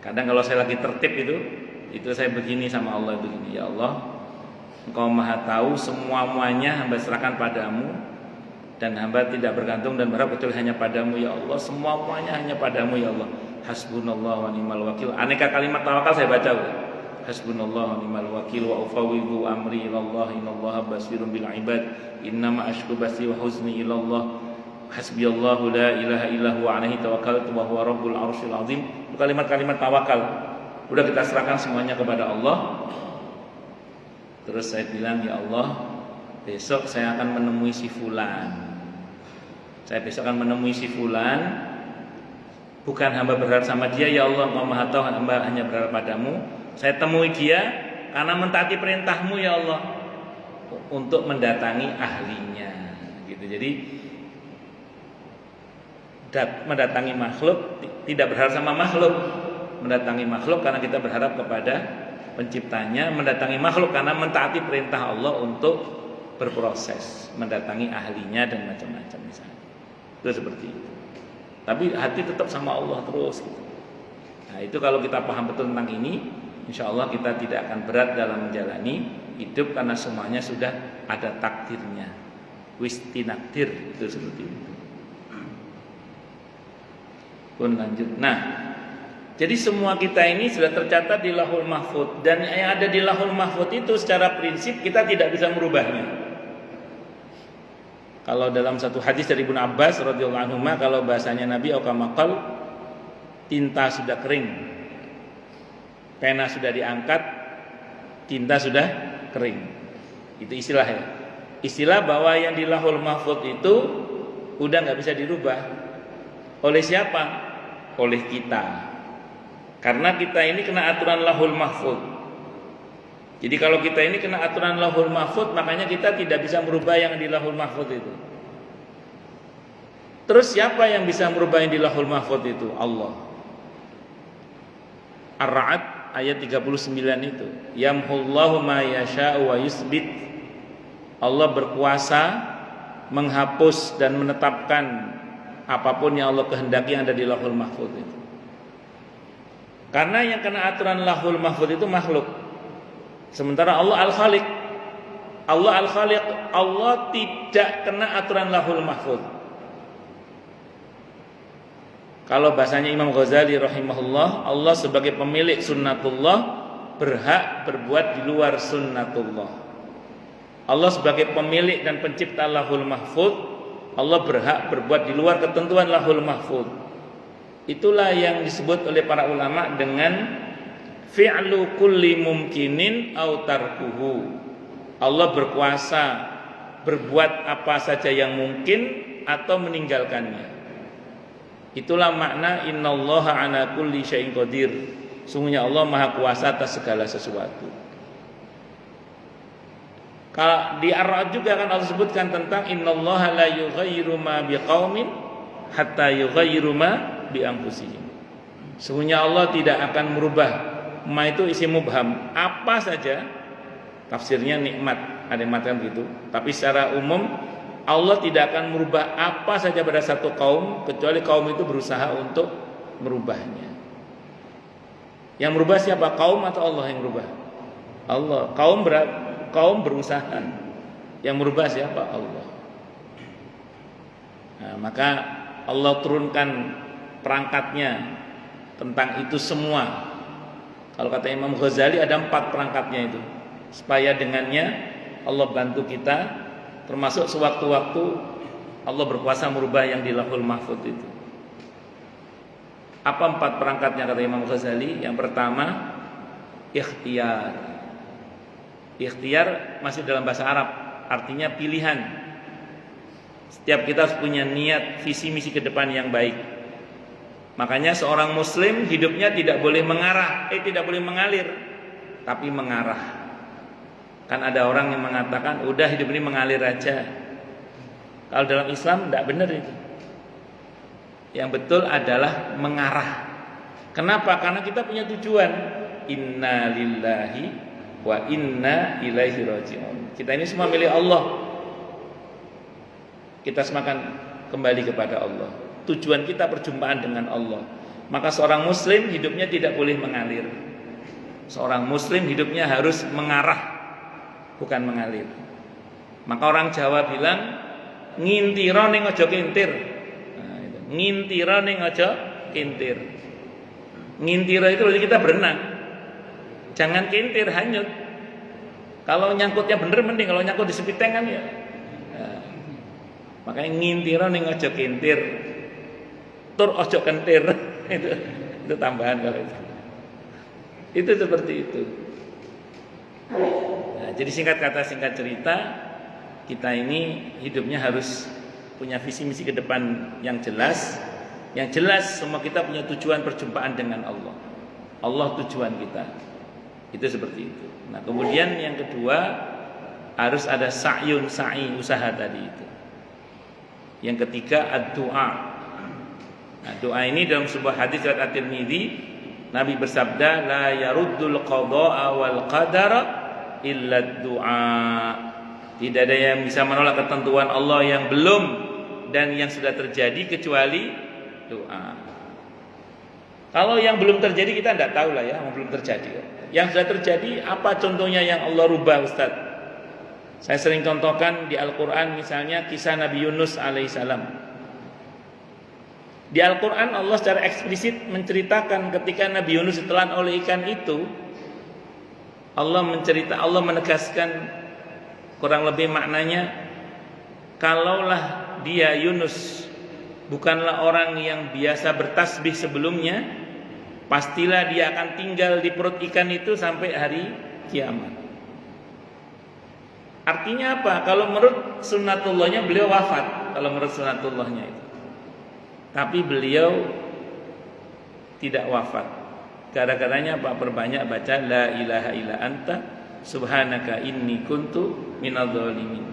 Kadang kalau saya lagi tertib itu saya begini sama Allah, begini, ya Allah, Engkau Maha tahu, semuanya hamba serahkan padamu, dan hamba tidak bergantung dan berharap kecuali hanya padamu ya Allah. Semuanya hanya padamu ya Allah. hasbunallah wa ni'mal wakil. Aneka kalimat tawakal saya baca. Hasbunallah wa ni'mal wakil wa ufawwidhu amri ilallah innallaha basirun bil ibad innama ashku basi wa huzni ilallah hasbiyallahu la ilaha illa huwa alaihi tawakkaltu wa huwa rabbul arsyil azim. Itu kalimat-kalimat tawakal. Udah kita serahkan semuanya kepada Allah. Terus saya bilang, ya Allah, besok saya akan menemui si fulan. Saya besok akan menemui si fulan. Bukan hamba berharap sama dia, ya Allah, Engkau Maha Tahu, hamba hanya berharap padamu. Saya temui dia karena mentaati perintahmu, ya Allah, untuk mendatangi ahlinya. Gitu. Jadi mendatangi makhluk, tidak berharap sama makhluk. Mendatangi makhluk karena kita berharap kepada penciptanya. Mendatangi makhluk karena mentaati perintah Allah untuk berproses, mendatangi ahlinya dan macam-macam misalnya. Itu seperti itu. Tapi hati tetap sama Allah terus gitu. Nah itu kalau kita paham betul tentang ini, insya Allah kita tidak akan berat dalam menjalani hidup karena semuanya sudah ada takdirnya. Wistinakdir, itu seperti itu. Pun lanjut. Nah, jadi semua kita ini sudah tercatat di Lauhul Mahfuz, dan yang ada di Lauhul Mahfuz itu secara prinsip kita tidak bisa merubahnya. Kalau dalam satu hadis dari Ibnu Abbas radhiyallahu anhu, kalau bahasanya Nabi Okamakal, tinta sudah kering, pena sudah diangkat, tinta sudah kering. Itu istilahnya. Istilah bahwa yang di Lauhul Mahfuz itu udah nggak bisa dirubah. Oleh siapa? Oleh kita. Karena kita ini kena aturan Lauhul Mahfuz. Jadi kalau kita ini kena aturan Lauhul Mahfuz, makanya kita tidak bisa merubah yang di Lauhul Mahfuz itu. Terus siapa yang bisa merubah yang di Lauhul Mahfuz itu? Allah. Ar-Ra'd ayat 39 itu. Yamhullahu ma yasha'u wa yusbit. Allah berkuasa menghapus dan menetapkan apapun yang Allah kehendaki yang ada di Lauhul Mahfuz itu. Karena yang kena aturan Lauhul Mahfuz itu makhluk. Sementara Allah Al-Khaliq. Allah Al-Khaliq, Allah tidak kena aturan Lauhul Mahfuz. Kalau bahasanya Imam Ghazali rahimahullah, Allah sebagai pemilik sunnatullah berhak berbuat di luar sunnatullah. Allah sebagai pemilik dan pencipta Lauhul Mahfuz, Allah berhak berbuat di luar ketentuan Lauhul Mahfuz. Itulah yang disebut oleh para ulama dengan fi'lu kulli mumkinin au tarkuhu. Allah berkuasa berbuat apa saja yang mungkin atau meninggalkannya. Itulah makna innallaha ala kulli syai'in qadir. Sungguhnya Allah Maha Kuasa atas segala sesuatu. Kalau di Ar-Ra'd juga kan Allah sebutkan tentang innallaha la yughayyiru ma biqaumin hatta yughayyiru ma bi anfusihim. Sungguhnya Allah tidak akan merubah. Ma itu isi mubham, apa saja, tafsirnya nikmat, ada yang mengatakan begitu. Tapi secara umum Allah tidak akan merubah apa saja pada satu kaum kecuali kaum itu berusaha untuk merubahnya. Yang merubah siapa? Kaum atau Allah yang merubah? Allah. Kaum berusaha. Yang merubah siapa? Allah. Nah, maka Allah turunkan perangkatnya tentang itu semua. Kalau kata Imam Ghazali ada 4 perangkatnya itu, supaya dengannya Allah bantu kita, termasuk sewaktu-waktu Allah berkuasa merubah yang di Lauhul Mahfuz itu. Apa 4 perangkatnya kata Imam Ghazali? Yang pertama, ikhtiar. Ikhtiar masih dalam bahasa Arab, artinya pilihan. Setiap kita harus punya niat, visi misi ke depan yang baik. Makanya seorang muslim hidupnya tidak boleh tidak boleh mengalir, tapi mengarah. Kan ada orang yang mengatakan udah hidup ini mengalir aja. Kalau dalam Islam tidak benar itu. Yang betul adalah mengarah. Kenapa? Karena kita punya tujuan. Inna lillahi wa inna ilaihi raji'un. Kita ini semua milik Allah. Kita semua akan kembali kepada Allah. Tujuan kita perjumpaan dengan Allah. Maka seorang muslim hidupnya tidak boleh mengalir. Seorang muslim hidupnya harus mengarah, bukan mengalir. Maka orang Jawa bilang ngintiro ning aja kintir. Nah, ngintiro ning aja kintir. Ngintiro itu berarti kita berenang. Jangan kintir, hanyut. Kalau nyangkutnya bener mending, kalau nyangkut di sepiteng kan ya. Nah, makanya ngintiro ning aja kintir. Tur ojo kentir. itu tambahan kalau itu. Itu seperti itu. Nah, jadi singkat kata singkat cerita, kita ini hidupnya harus punya visi misi ke depan yang jelas. Yang jelas semua kita punya tujuan perjumpaan dengan Allah. Allah tujuan kita. Itu seperti itu. Nah, kemudian yang kedua harus ada sa'i usaha tadi itu. Yang ketiga ad-du'a. Nah, doa ini dalam sebuah hadis riwayat At-Tirmidzi, Nabi bersabda, la yaruddul qada'a wal qadara illa ad-du'a. Tidak ada yang bisa menolak ketentuan Allah yang belum dan yang sudah terjadi kecuali doa. Kalau yang belum terjadi kita tidak tahu lah ya, yang belum terjadi. Yang sudah terjadi apa contohnya yang Allah rubah, Ustaz? Saya sering contohkan di Al-Quran misalnya kisah Nabi Yunus alaihissalam. Di Al-Quran Allah secara eksplisit menceritakan ketika Nabi Yunus ditelan oleh ikan itu, Allah menegaskan kurang lebih maknanya, kalaulah dia Yunus bukanlah orang yang biasa bertasbih sebelumnya, pastilah dia akan tinggal di perut ikan itu sampai hari kiamat. Artinya apa? Kalau menurut sunnatullahnya beliau wafat, kalau menurut sunnatullahnya itu. Tapi beliau tidak wafat. Gara-garanya apa? Perbanyak baca la ilaha illa anta subhanaka inni kuntu minadz dzalimin.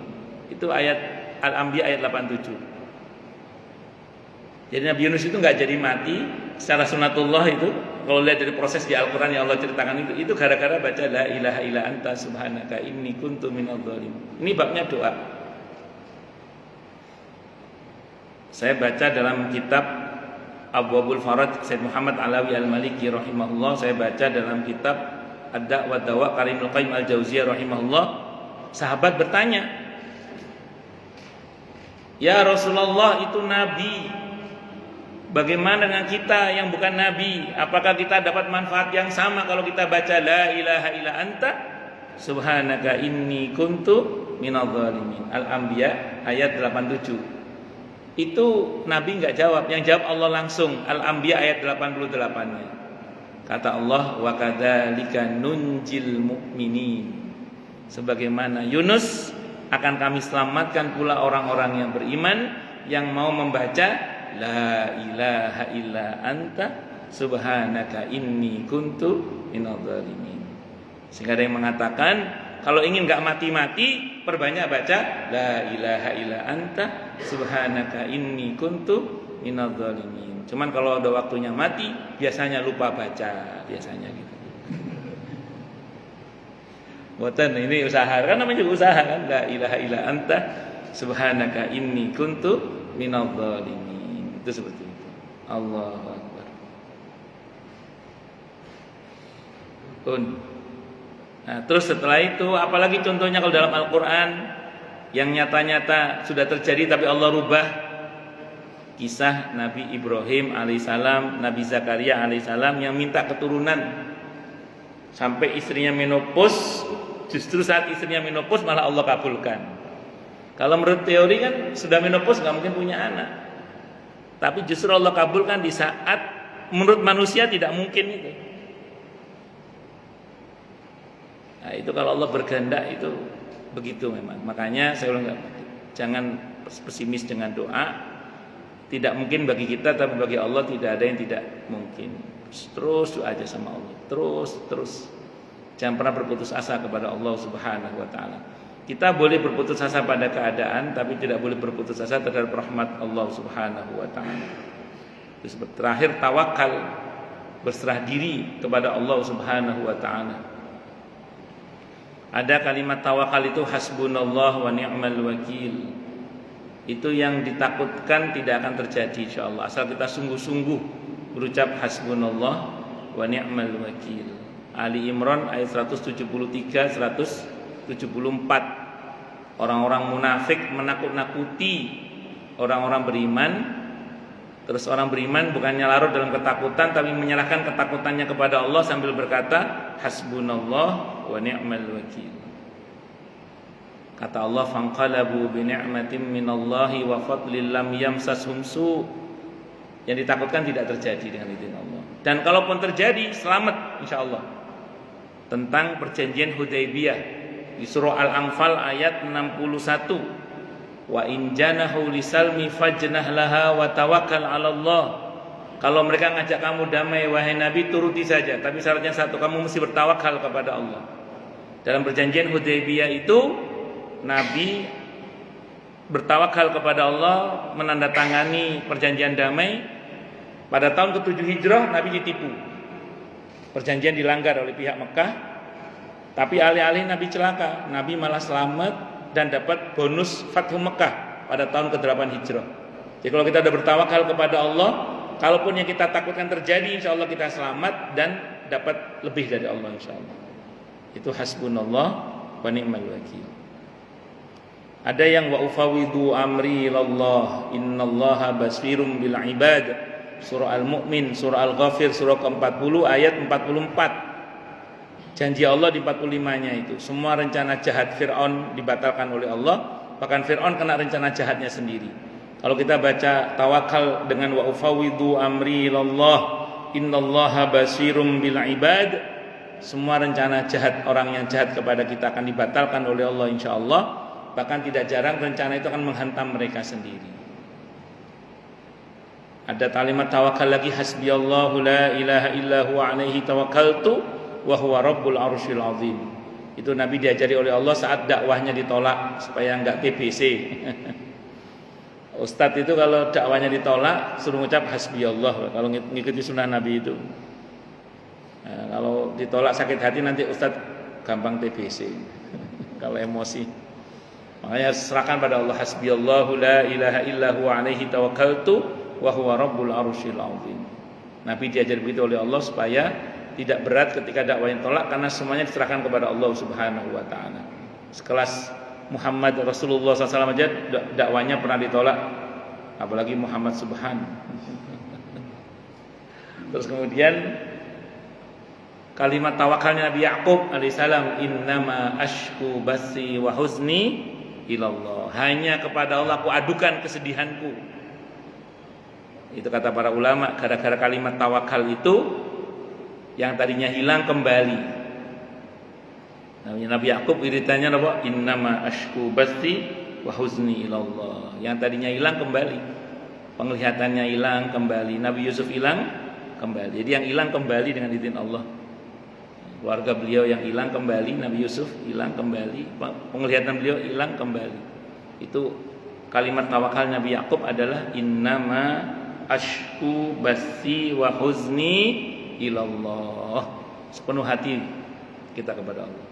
Itu ayat Al-Anbiya ayat 87. Jadi Nabi Yunus itu nggak jadi mati secara sunatullah itu. Kalau lihat dari proses di Al-Quran yang Allah ceritakan itu gara-gara baca la ilaha illa anta subhanaka inni kuntu minadz dzalimin. Ini babnya doa. Saya baca dalam kitab Abwaabul Faraj Said Muhammad Alawi Al-Maliki rahimahullah. Saya baca dalam kitab Ad-Da' wa Dawa Karimul Qayyim Al-Jauziyah rahimahullah. Sahabat bertanya, ya Rasulullah, itu Nabi, bagaimana dengan kita yang bukan Nabi? Apakah kita dapat manfaat yang sama kalau kita baca la ilaha illa anta subhanaka inni kuntu minadz dzalimin? Al-Anbiya ayat 87. Itu Nabi enggak jawab, yang jawab Allah langsung. Al-Anbiya ayat 88-nya. Kata Allah, wa kadzalika nunjil mu'minin. Sebagaimana Yunus akan kami selamatkan pula orang-orang yang beriman yang mau membaca la ilaha illa anta subhanaka inni kuntu minadz dzalimin. Sehingga ada yang mengatakan kalau ingin enggak mati-mati perbanyak baca la ilaha illa anta subhanaka inni kuntu minadz dzalimin. Cuman kalau ada waktunya mati biasanya lupa baca, biasanya gitu. Buatan ini usaha, kan namanya juga usaha kan, la ilaha illa anta subhanaka inni kuntu minadz dzalimin. Itu seperti itu. Allahu Akbar. Nah, terus setelah itu apalagi contohnya kalau dalam Al-Quran yang nyata-nyata sudah terjadi tapi Allah rubah? Kisah Nabi Ibrahim alaihissalam, Nabi Zakaria alaihissalam yang minta keturunan sampai istrinya menopause. Justru saat istrinya menopause malah Allah kabulkan. Kalau menurut teori kan sudah menopause nggak mungkin punya anak, tapi justru Allah kabulkan di saat menurut manusia tidak mungkin itu. Nah, itu kalau Allah berkehendak itu begitu memang. Makanya saya ulang, jangan pesimis dengan doa. Tidak mungkin bagi kita, tapi bagi Allah tidak ada yang tidak mungkin. Terus doa aja sama Allah. Terus. Jangan pernah berputus asa kepada Allah Subhanahu wa taala. Kita boleh berputus asa pada keadaan, tapi tidak boleh berputus asa terhadap rahmat Allah Subhanahu wa taala. Terus terakhir tawakal, berserah diri kepada Allah Subhanahu wa taala. Ada kalimat tawakal itu hasbunallah wa ni'mal wakil. Itu yang ditakutkan tidak akan terjadi insyaallah asal kita sungguh-sungguh berucap hasbunallah wa ni'mal wakil. Ali Imran ayat 173 174. Orang-orang munafik menakut-nakuti orang-orang beriman Terus orang beriman bukannya larut dalam ketakutan, tapi menyerahkan ketakutannya kepada Allah sambil berkata, hasbunallah wa ni'mal wakil. Kata Allah, fanqalabu bi ni'matin minallahi wa fadlin lam yamsashum su'. Yang ditakutkan tidak terjadi dengan izin Allah. Dan kalaupun terjadi, selamat insyaallah. Tentang perjanjian Hudaybiyah di surah Al-Anfal ayat 61. Wa in janahu lisalmi fajnah laha wa tawakkal 'ala Allah. Kalau mereka ngajak kamu damai wahai Nabi, turuti saja, tapi syaratnya satu, kamu mesti bertawakal kepada Allah. Dalam perjanjian Hudaybiyah itu Nabi bertawakal kepada Allah, menandatangani perjanjian damai. Pada tahun ke-7 Hijrah Nabi ditipu. Perjanjian dilanggar oleh pihak Mekah. Tapi alih-alih Nabi celaka, Nabi malah selamat dan dapat bonus Fathu Mekah pada tahun ke-8 Hijrah. Jadi kalau kita sudah bertawakal kepada Allah, kalaupun yang kita takutkan terjadi, insya Allah kita selamat dan dapat lebih dari Allah insya Allah. Itu hasbunallah wa ni'mal wakil. Ada yang wa ufawidu amri ilallah innallaha basirun bil ibad. Surah Al-Mu'min, surah Al-Ghafir, surah ke-40 ayat 44. Janji Allah di 45-nya itu, semua rencana jahat Fir'aun dibatalkan oleh Allah. Bahkan Fir'aun kena rencana jahatnya sendiri. Kalau kita baca tawakal dengan wa ufawidu amri ilallah innallaha basirum bil ibad, semua rencana jahat orang yang jahat kepada kita akan dibatalkan oleh Allah insyaallah. Bahkan tidak jarang rencana itu akan menghantam mereka sendiri. Ada kalimat tawakal lagi, hasbiyallahu la ilaha illa huwa alaihi tawakkaltu wa huwa rabbul arsyil azim. Itu Nabi diajari oleh Allah saat dakwahnya ditolak supaya enggak TBC. Ustadz itu kalau dakwahnya ditolak suruh ngucap hasbiyallah kalau ngikuti sunnah Nabi itu. Nah, kalau ditolak sakit hati nanti Ustadz gampang TBC. Kalau emosi. Makanya serahkan pada Allah, hasbiyallahu la ilaha illa huwa alaihi tawakkaltu wa huwa rabbul arsyil azim. Nabi diajar begitu oleh Allah supaya tidak berat ketika dakwahnya tolak, karena semuanya diserahkan kepada Allah Subhanahu wa taala. Sekelas Muhammad Rasulullah SAW aja dakwahnya pernah ditolak, apalagi Muhammad Subhan. Terus kemudian kalimat tawakalnya Nabi Ya'qub alaihissalam, innama ashku basi wa huzni ilallah. Hanya kepada Allah aku adukan kesedihanku. Itu kata para ulama, gara-gara kalimat tawakal itu yang tadinya hilang kembali. Nabi Ya'qub wiridanya apa? Innama ashku basti wa huzni ilallah. Yang tadinya hilang kembali. Penglihatannya hilang kembali. Nabi Yusuf hilang kembali. Jadi yang hilang kembali dengan izin Allah. Keluarga beliau yang hilang kembali, Nabi Yusuf hilang kembali, penglihatan beliau hilang kembali. Itu kalimat tawakal Nabi Ya'qub adalah innama ashku basti wa huzni ilallah. Sepenuh hati kita kepada Allah.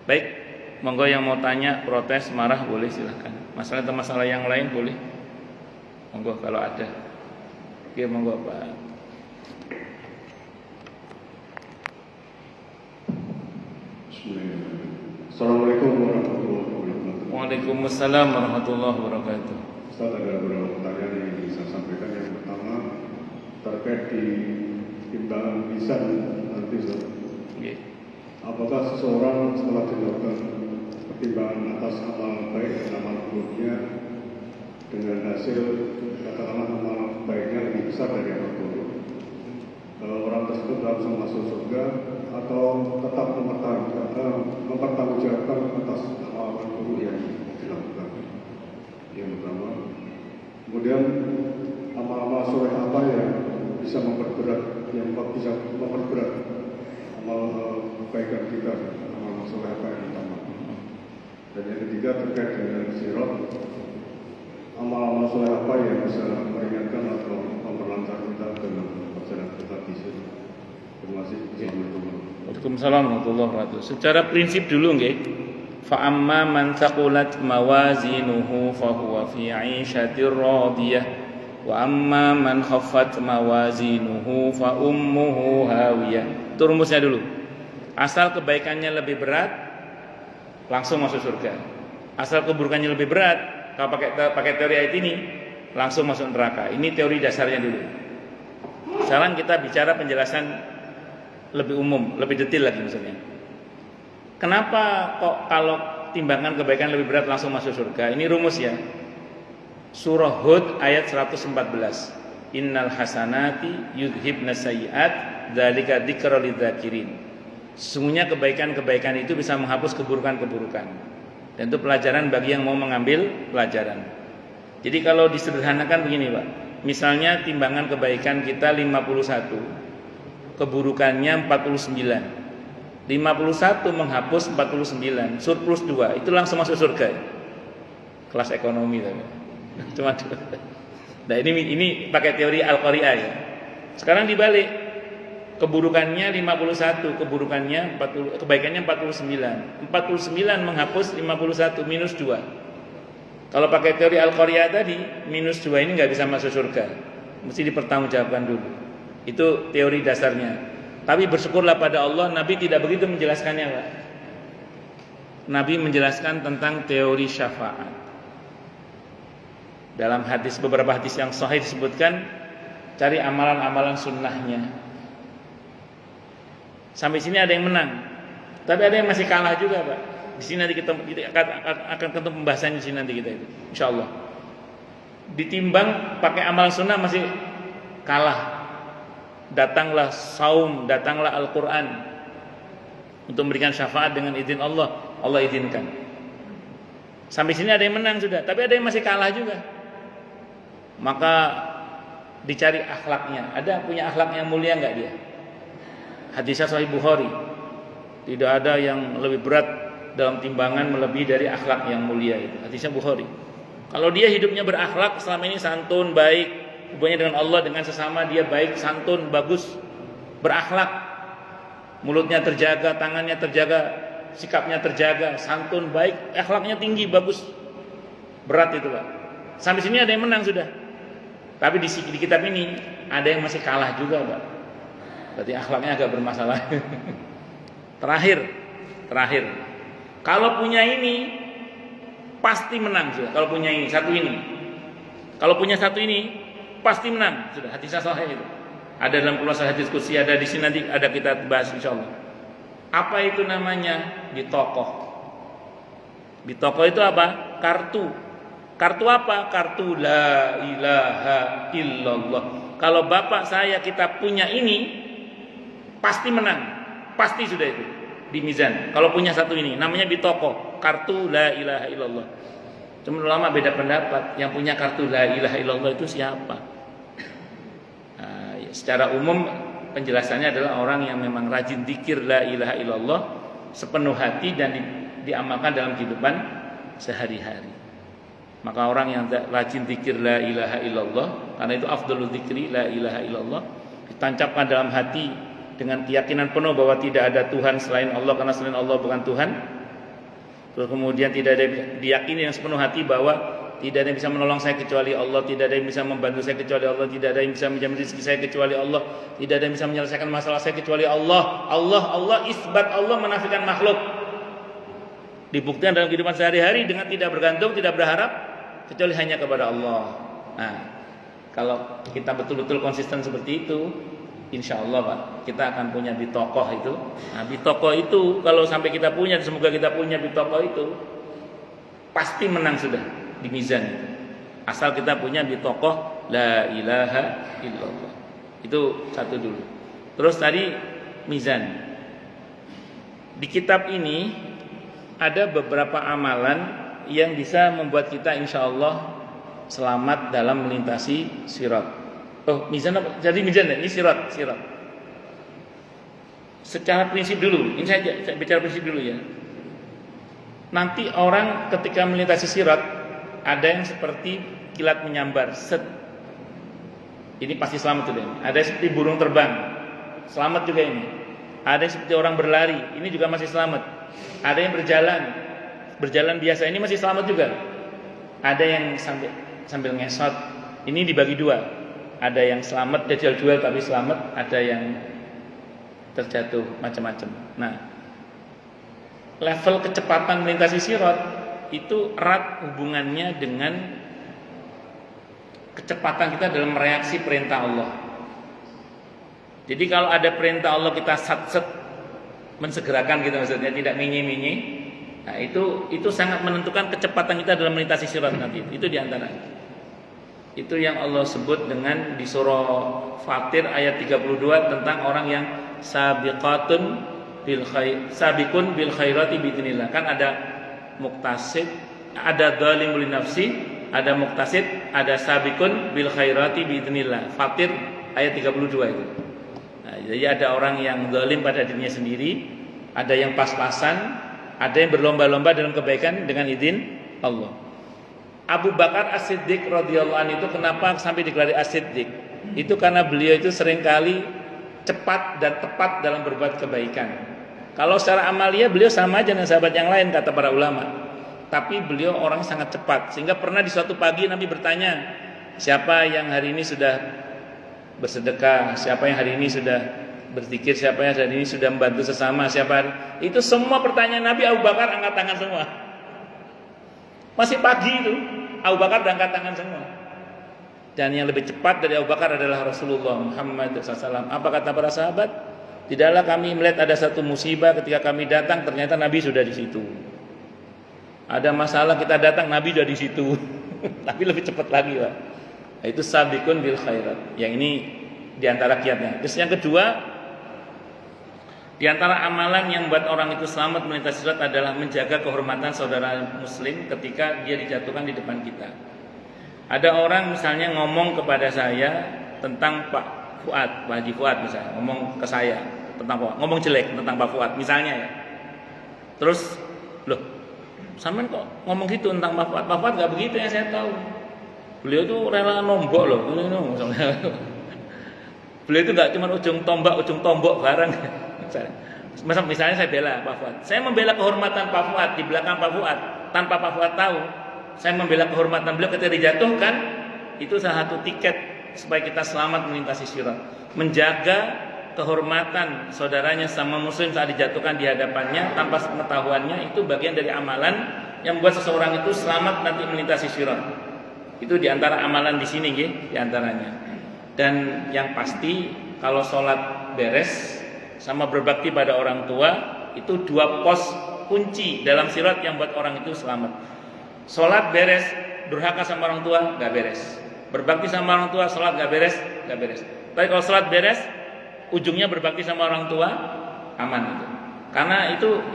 Baik, monggo yang mau tanya, protes, marah boleh silahkan. Masalah atau masalah yang lain boleh. Monggo kalau ada. Oke, monggo Pak. Assalamualaikum warahmatullahi wabarakatuh. Waalaikumsalam warahmatullahi wabarakatuh. Ustaz, ada beberapa pertanyaan yang ingin saya sampaikan. Yang pertama terkait di timbangan lisan nanti, Ustaz. Okay. Apakah seseorang setelah dilakukan pertimbangan atas amal baik dan amal buruknya dengan hasil katakanlah amal baiknya lebih besar dari amal buruk, orang tersebut langsung masuk surga atau tetap mempertanggungjawabkan atas amal buruk yang dilakukan? Yang pertama. Kemudian amal-amal soleh apa yang bisa memperberat amal kebaikan kita, amal soleh apa yang utama? Dan yang ketiga terkait dengan sirat, amal-amal soleh apa yang bisa meringankan atau memperlancar kita dalam perjalanan kita di sini? Terima kasih. Waalaikumsalam warahmatullahi wabarakatuh. Secara prinsip dulu nggih. Fa amma man thaqulat mawazinuhu fa huwa fi 'ishatir radiyah wa amma man khaffat mawazinuhu fa ummuhu hawiyah. Itu rumusnya dulu. Asal kebaikannya lebih berat langsung masuk surga. Asal keburukannya lebih berat, kalau pakai teori ayat ini, langsung masuk neraka. Ini teori dasarnya dulu. Sekarang kita bicara penjelasan lebih umum, lebih detail lagi misalnya. Kenapa kok kalau timbangan kebaikan lebih berat langsung masuk surga? Ini rumus ya. Surah Hud ayat 114. Innal hasanati yudhibna sayyi'at dzalika dzikra lidzakirin. Sesungguhnya kebaikan-kebaikan itu bisa menghapus keburukan-keburukan. Dan itu pelajaran bagi yang mau mengambil pelajaran. Jadi kalau disederhanakan begini, Pak. Misalnya timbangan kebaikan kita 51, keburukannya 49. 51 menghapus 49, surplus 2, itu langsung masuk surga. Kelas ekonomi tadi. Cuma nah ini pakai teori Al-Qari'ah ya. Sekarang dibalik. Keburukannya 51, keburukannya 40, kebaikannya 49. 49 menghapus 51 minus 2. Kalau pakai teori Al-Qari'ah tadi, minus 2 ini nggak bisa masuk surga. Mesti dipertanggungjawabkan dulu. Itu teori dasarnya. Tapi bersyukurlah pada Allah, Nabi tidak begitu menjelaskannya, Pak. Nabi menjelaskan tentang teori syafaat. Dalam hadis, beberapa hadis yang sahih disebutkan, cari amalan-amalan sunnahnya. Sampai sini ada yang menang, tapi ada yang masih kalah juga, Pak. Di sini nanti kita akan ketemu pembahasannya di sini nanti kita itu, insya Allah. Ditimbang pakai amal sunnah masih kalah. Datanglah saum, datanglah Al-Quran untuk memberikan syafaat dengan izin Allah, Allah izinkan. Sampai sini ada yang menang sudah, tapi ada yang masih kalah juga. Maka dicari akhlaknya. Ada punya akhlak yang mulia enggak dia? Hadisnya Sahih Bukhari. Tidak ada yang lebih berat dalam timbangan melebihi dari akhlak yang mulia itu. Hadisnya Bukhari. Kalau dia hidupnya berakhlak, selama ini santun, baik, hubungannya dengan Allah, dengan sesama dia baik, santun, bagus, berakhlak, mulutnya terjaga, tangannya terjaga, sikapnya terjaga, santun, baik, akhlaknya tinggi, bagus, berat itu, Pak. Sampai sini ada yang menang sudah. Tapi di kitab ini ada yang masih kalah juga, Pak. Berarti akhlaknya agak bermasalah. Terakhir. Kalau punya ini pasti menang sudah. Kalau punya ini, satu ini. Kalau punya satu ini pasti menang sudah. Hadisnya sahih itu. Ada dalam khulasatul hadis qudsi, ada di sini nanti ada kita bahas insyaallah. Apa itu namanya? Bitokoh. Bitokoh itu apa? Kartu. Kartu apa? Kartu la ilaha illallah. Kalau bapak saya kita punya ini pasti menang. Pasti sudah itu di mizan. Kalau punya satu ini namanya bitokoh, kartu la ilaha illallah. Cuma ulama beda pendapat. Yang punya kartu la ilaha illallah itu siapa? Nah, secara umum penjelasannya adalah orang yang memang rajin zikir la ilaha illallah sepenuh hati dan diamalkan dalam kehidupan sehari-hari. Maka orang yang rajin zikir la ilaha illallah, karena itu afdhalul dzikri la ilaha illallah, ditancapkan dalam hati dengan keyakinan penuh bahwa tidak ada Tuhan selain Allah, karena selain Allah bukan Tuhan. Terus kemudian tidak ada diyakini dengan sepenuh hati bahwa tidak ada yang bisa menolong saya kecuali Allah, tidak ada yang bisa membantu saya kecuali Allah, tidak ada yang bisa menjamin rezeki saya kecuali Allah, tidak ada yang bisa menyelesaikan masalah saya kecuali Allah. Allah isbat, Allah menafikan makhluk. Dibuktikan dalam kehidupan sehari-hari dengan tidak bergantung, tidak berharap kecuali hanya kepada Allah. Nah, kalau kita betul-betul konsisten seperti itu, insya Allah, Pak, kita akan punya bitokoh itu. Nah, bitokoh itu kalau sampai kita punya, semoga kita punya bitokoh itu, pasti menang sudah di mizan itu. Asal kita punya bitokoh la ilaha illallah. Itu satu dulu. Terus tadi mizan. Di kitab ini ada beberapa amalan yang bisa membuat kita insya Allah selamat dalam melintasi sirat. Oh, mizan apa? Jadi mizan ya? Ini sirat. Secara prinsip dulu, ini saya bicara prinsip dulu ya. Nanti orang ketika melintasi sirat ada yang seperti kilat menyambar, set. Ini pasti selamat tuh deh. Ada yang seperti burung terbang, selamat juga ini. Ada yang seperti orang berlari, ini juga masih selamat. Ada yang berjalan biasa, ini masih selamat juga. Ada yang sambil ngesot, ini dibagi dua. Ada yang selamat jajal-jual tapi selamat, ada yang terjatuh macam-macam. Nah, level kecepatan melintasi sirat itu erat hubungannya dengan kecepatan kita dalam mereaksi perintah Allah. Jadi kalau ada perintah Allah kita sat-set mensegerakan gitu maksudnya, tidak minyi-minyi. Nah, itu sangat menentukan kecepatan kita dalam melintasi sirat nanti. Itu diantara. Itu yang Allah sebut dengan di surah Fatir ayat 32 tentang orang yang sabiqun bil khairati biidznillah. Kan ada muktasid, ada zalimul nafsi, ada muktasid, ada sabiqun bil khairati biidznillah. Fatir ayat 32 itu. Nah, jadi ada orang yang zalim pada dirinya sendiri, ada yang pas-pasan, ada yang berlomba-lomba dalam kebaikan dengan izin Allah. Abu Bakar As-Siddiq radhiyallahu anhu itu kenapa sampai digelari As-Siddiq? Itu karena beliau itu seringkali cepat dan tepat dalam berbuat kebaikan. Kalau secara amalia beliau sama aja dengan sahabat yang lain kata para ulama. Tapi beliau orang sangat cepat sehingga pernah di suatu pagi Nabi bertanya, siapa yang hari ini sudah bersedekah, siapa yang hari ini sudah berzikir, siapa yang hari ini sudah membantu sesama, siapa itu semua pertanyaan Nabi, Abu Bakar angkat tangan semua. Masih pagi itu Abu Bakar udah angkat tangan semua. Dan yang lebih cepat dari Abu Bakar adalah Rasulullah Muhammad SAW. Apa kata para sahabat? Tidaklah kami melihat ada satu musibah ketika kami datang, ternyata Nabi sudah di situ. Ada masalah kita datang, Nabi sudah di situ. Tapi lebih cepat lagi, Pak. Itu sabiqun bil khairat. Yang ini diantara kiatnya. Terus yang kedua, di antara amalan yang membuat orang itu selamat melintasi sirat adalah menjaga kehormatan saudara muslim ketika dia dijatuhkan di depan kita. Ada orang misalnya ngomong kepada saya tentang Pak Fuad, Pak Haji Fuad misalnya, ngomong ke saya tentang Pak, ngomong jelek tentang Pak Fuad misalnya ya. Terus, loh, sampean kok ngomong gitu tentang Pak Fuad? Pak Fuad nggak begitu ya, saya tahu. Beliau tuh rela nombok loh, beliau itu nggak cuma ujung tombak bareng. Misalnya saya bela Pak Fuad, saya membela kehormatan Pak Fuad di belakang Pak Fuad tanpa Pak Fuad tahu. Saya membela kehormatan beliau ketika dijatuhkan. Itu salah satu tiket supaya kita selamat melintasi sirat. Menjaga kehormatan saudaranya sama muslim saat dijatuhkan di hadapannya tanpa pengetahuannya, itu bagian dari amalan yang membuat seseorang itu selamat nanti melintasi sirat. Itu diantara amalan di sini, diantaranya. Dan yang pasti kalau sholat beres sama berbakti pada orang tua, itu dua pos kunci dalam sirat yang buat orang itu selamat. Sholat beres, durhaka sama orang tua gak beres. Berbakti sama orang tua, sholat gak beres, gak beres. Tapi kalau sholat beres, ujungnya berbakti sama orang tua, aman itu. Karena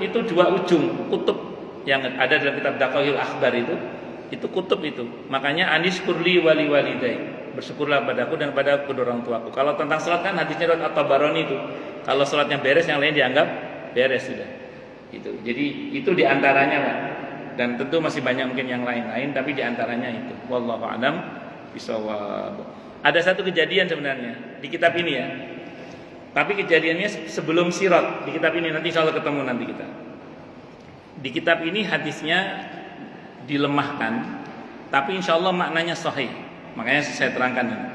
itu dua ujung kutub yang ada dalam kitab Daqaihul Akhbar itu kutub itu. Makanya anis kurli wali walidai, bersyukurlah padaku dan pada kedua orang tuaku. Kalau tentang sholat kan hadisnya riwayat At-Tabarani itu. Kalau sholatnya beres, yang lain dianggap beres sudah. Itu. Jadi itu diantaranya, Pak. Dan tentu masih banyak mungkin yang lain-lain, tapi diantaranya itu. Wallahu a'lam bishawab. Ada satu kejadian sebenarnya di kitab ini ya. Tapi kejadiannya sebelum sirat di kitab ini, nanti insyaallah ketemu nanti kita. Di kitab ini hadisnya dilemahkan, tapi insyaallah maknanya sahih. Makanya saya terangkan ini.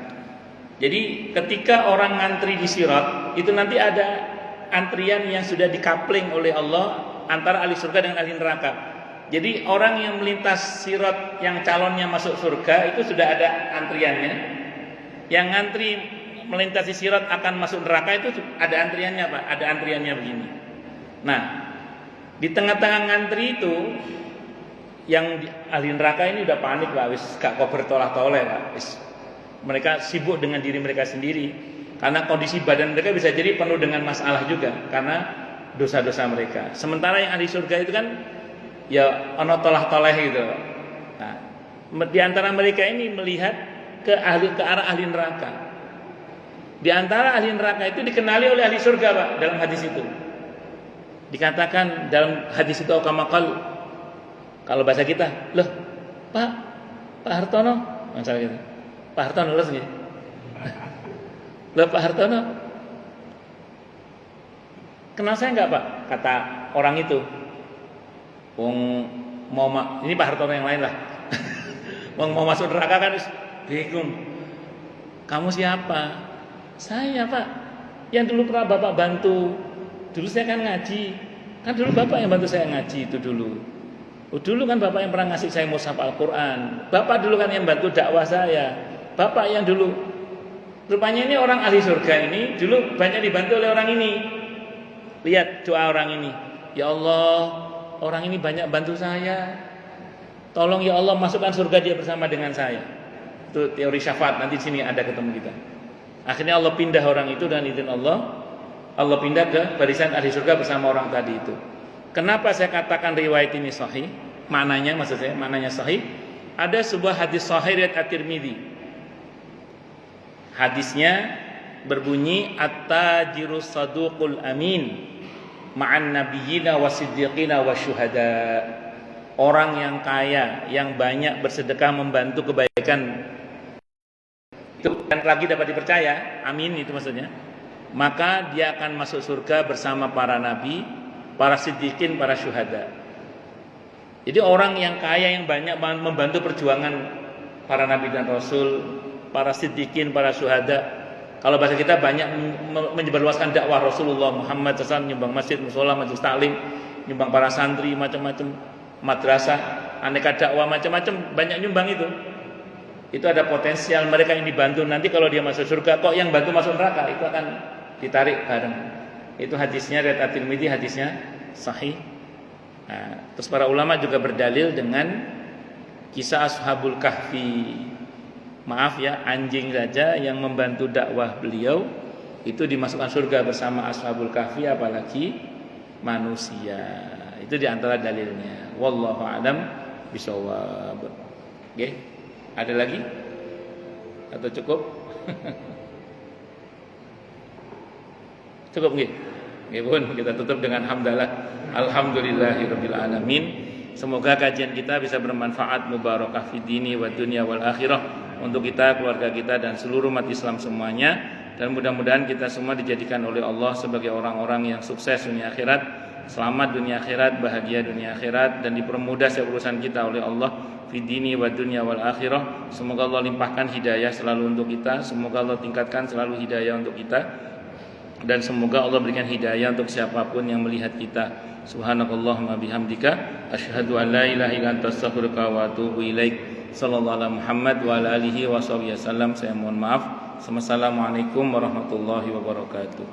Jadi ketika orang ngantri di sirat, itu nanti ada antrian yang sudah dikapling oleh Allah antara ahli surga dengan ahli neraka. Jadi orang yang melintas sirat yang calonnya masuk surga itu sudah ada antriannya. Yang ngantri melintasi sirat akan masuk neraka itu ada antriannya, Pak. Ada antriannya begini. Nah, di tengah-tengah ngantri itu yang ahli neraka ini udah panik, Pak. Wis gak kok bertolak-tolak, Pak. Wis mereka sibuk dengan diri mereka sendiri karena kondisi badan mereka bisa jadi penuh dengan masalah juga karena dosa-dosa mereka. Sementara yang ahli surga itu kan ya ono tolah-toleh gitu. Nah, di antara mereka ini melihat ke arah ahli neraka. Di antara ahli neraka itu dikenali oleh ahli surga, Pak, dalam hadis itu. Dikatakan dalam hadis itu kamakal, kalau bahasa kita, loh, Pak Hartono, misalnya gitu. Pak Hartono lulus nggih? Loh, Pak Hartono, kenal saya enggak, Pak? Kata orang itu. Ini Pak Hartono yang lain lah. Mau masuk neraka kan bingung. Kamu siapa? Saya, Pak, yang dulu pernah Bapak bantu. Dulu saya kan ngaji. Kan dulu Bapak yang bantu saya ngaji itu dulu. Dulu kan Bapak yang pernah ngasih saya mushaf Al-Quran. Bapak dulu kan yang bantu dakwah saya. bapak yang dulu rupanya ini orang ahli surga ini dulu banyak dibantu oleh orang ini. Lihat doa orang ini, ya Allah, orang ini banyak bantu saya, tolong ya Allah masukkan surga dia bersama dengan saya. Itu teori syafaat, nanti di sini ada ketemu kita. Akhirnya Allah pindah orang itu dan izin Allah pindah ke barisan ahli surga bersama orang tadi itu. Kenapa saya katakan riwayat ini sahih? Maknanya maksud saya, maknanya sahih. Ada sebuah hadis sahih riwayat At-Tirmidzi. Hadisnya berbunyi at-tajirus saduqul amin ma'an nabiyyina wasiddiqina wasyuhada. Orang yang kaya, yang banyak bersedekah membantu kebaikan itu dan lagi dapat dipercaya, amin itu maksudnya. Maka dia akan masuk surga bersama para nabi, para siddiqin, para syuhada. Jadi orang yang kaya yang banyak membantu perjuangan para nabi dan rasul, para siddiqin, para syuhada. Kalau bahasa kita banyak menyebarluaskan dakwah Rasulullah Muhammad SAW, nyumbang masjid, musola, majelis taklim, nyumbang para santri, macam-macam, madrasah, aneka dakwah macam-macam, banyak nyumbang itu. Itu ada potensial mereka yang dibantu nanti kalau dia masuk surga, kok yang bantu masuk neraka itu akan ditarik bareng. Itu hadisnya riwayat At-Tirmidzi, hadisnya sahih. Nah, terus para ulama juga berdalil dengan kisah Ashabul Kahfi. Maaf ya, anjing saja yang membantu dakwah beliau itu dimasukkan surga bersama Ashabul Kahfi, apalagi manusia. Itu diantara dalilnya. Wallahu a'lam bishawab. Oke, ada lagi atau cukup? Cukup nggih? Nggih pun kita tutup dengan hamdalah. Alhamdulillahirabbil alamin. Semoga kajian kita bisa bermanfaat, mubarakah fid dini wa dunya wal akhirah untuk kita, keluarga kita dan seluruh umat Islam semuanya, dan mudah-mudahan kita semua dijadikan oleh Allah sebagai orang-orang yang sukses dunia akhirat, selamat dunia akhirat, bahagia dunia akhirat, dan dipermudah setiap urusan kita oleh Allah fid dini wa dunya wal akhirah. Semoga Allah limpahkan hidayah selalu untuk kita, semoga Allah tingkatkan selalu hidayah untuk kita, dan semoga Allah berikan hidayah untuk siapapun yang melihat kita. Subhanakallahumma bihamdika asyhadu an la ilaha illa anta astaghfiruka wa atubu ilaik. Sallallahu alaihi Muhammad wa ala alihi wa sahbihi wasallam. Saya mohon maaf. Assalamualaikum warahmatullahi wabarakatuh.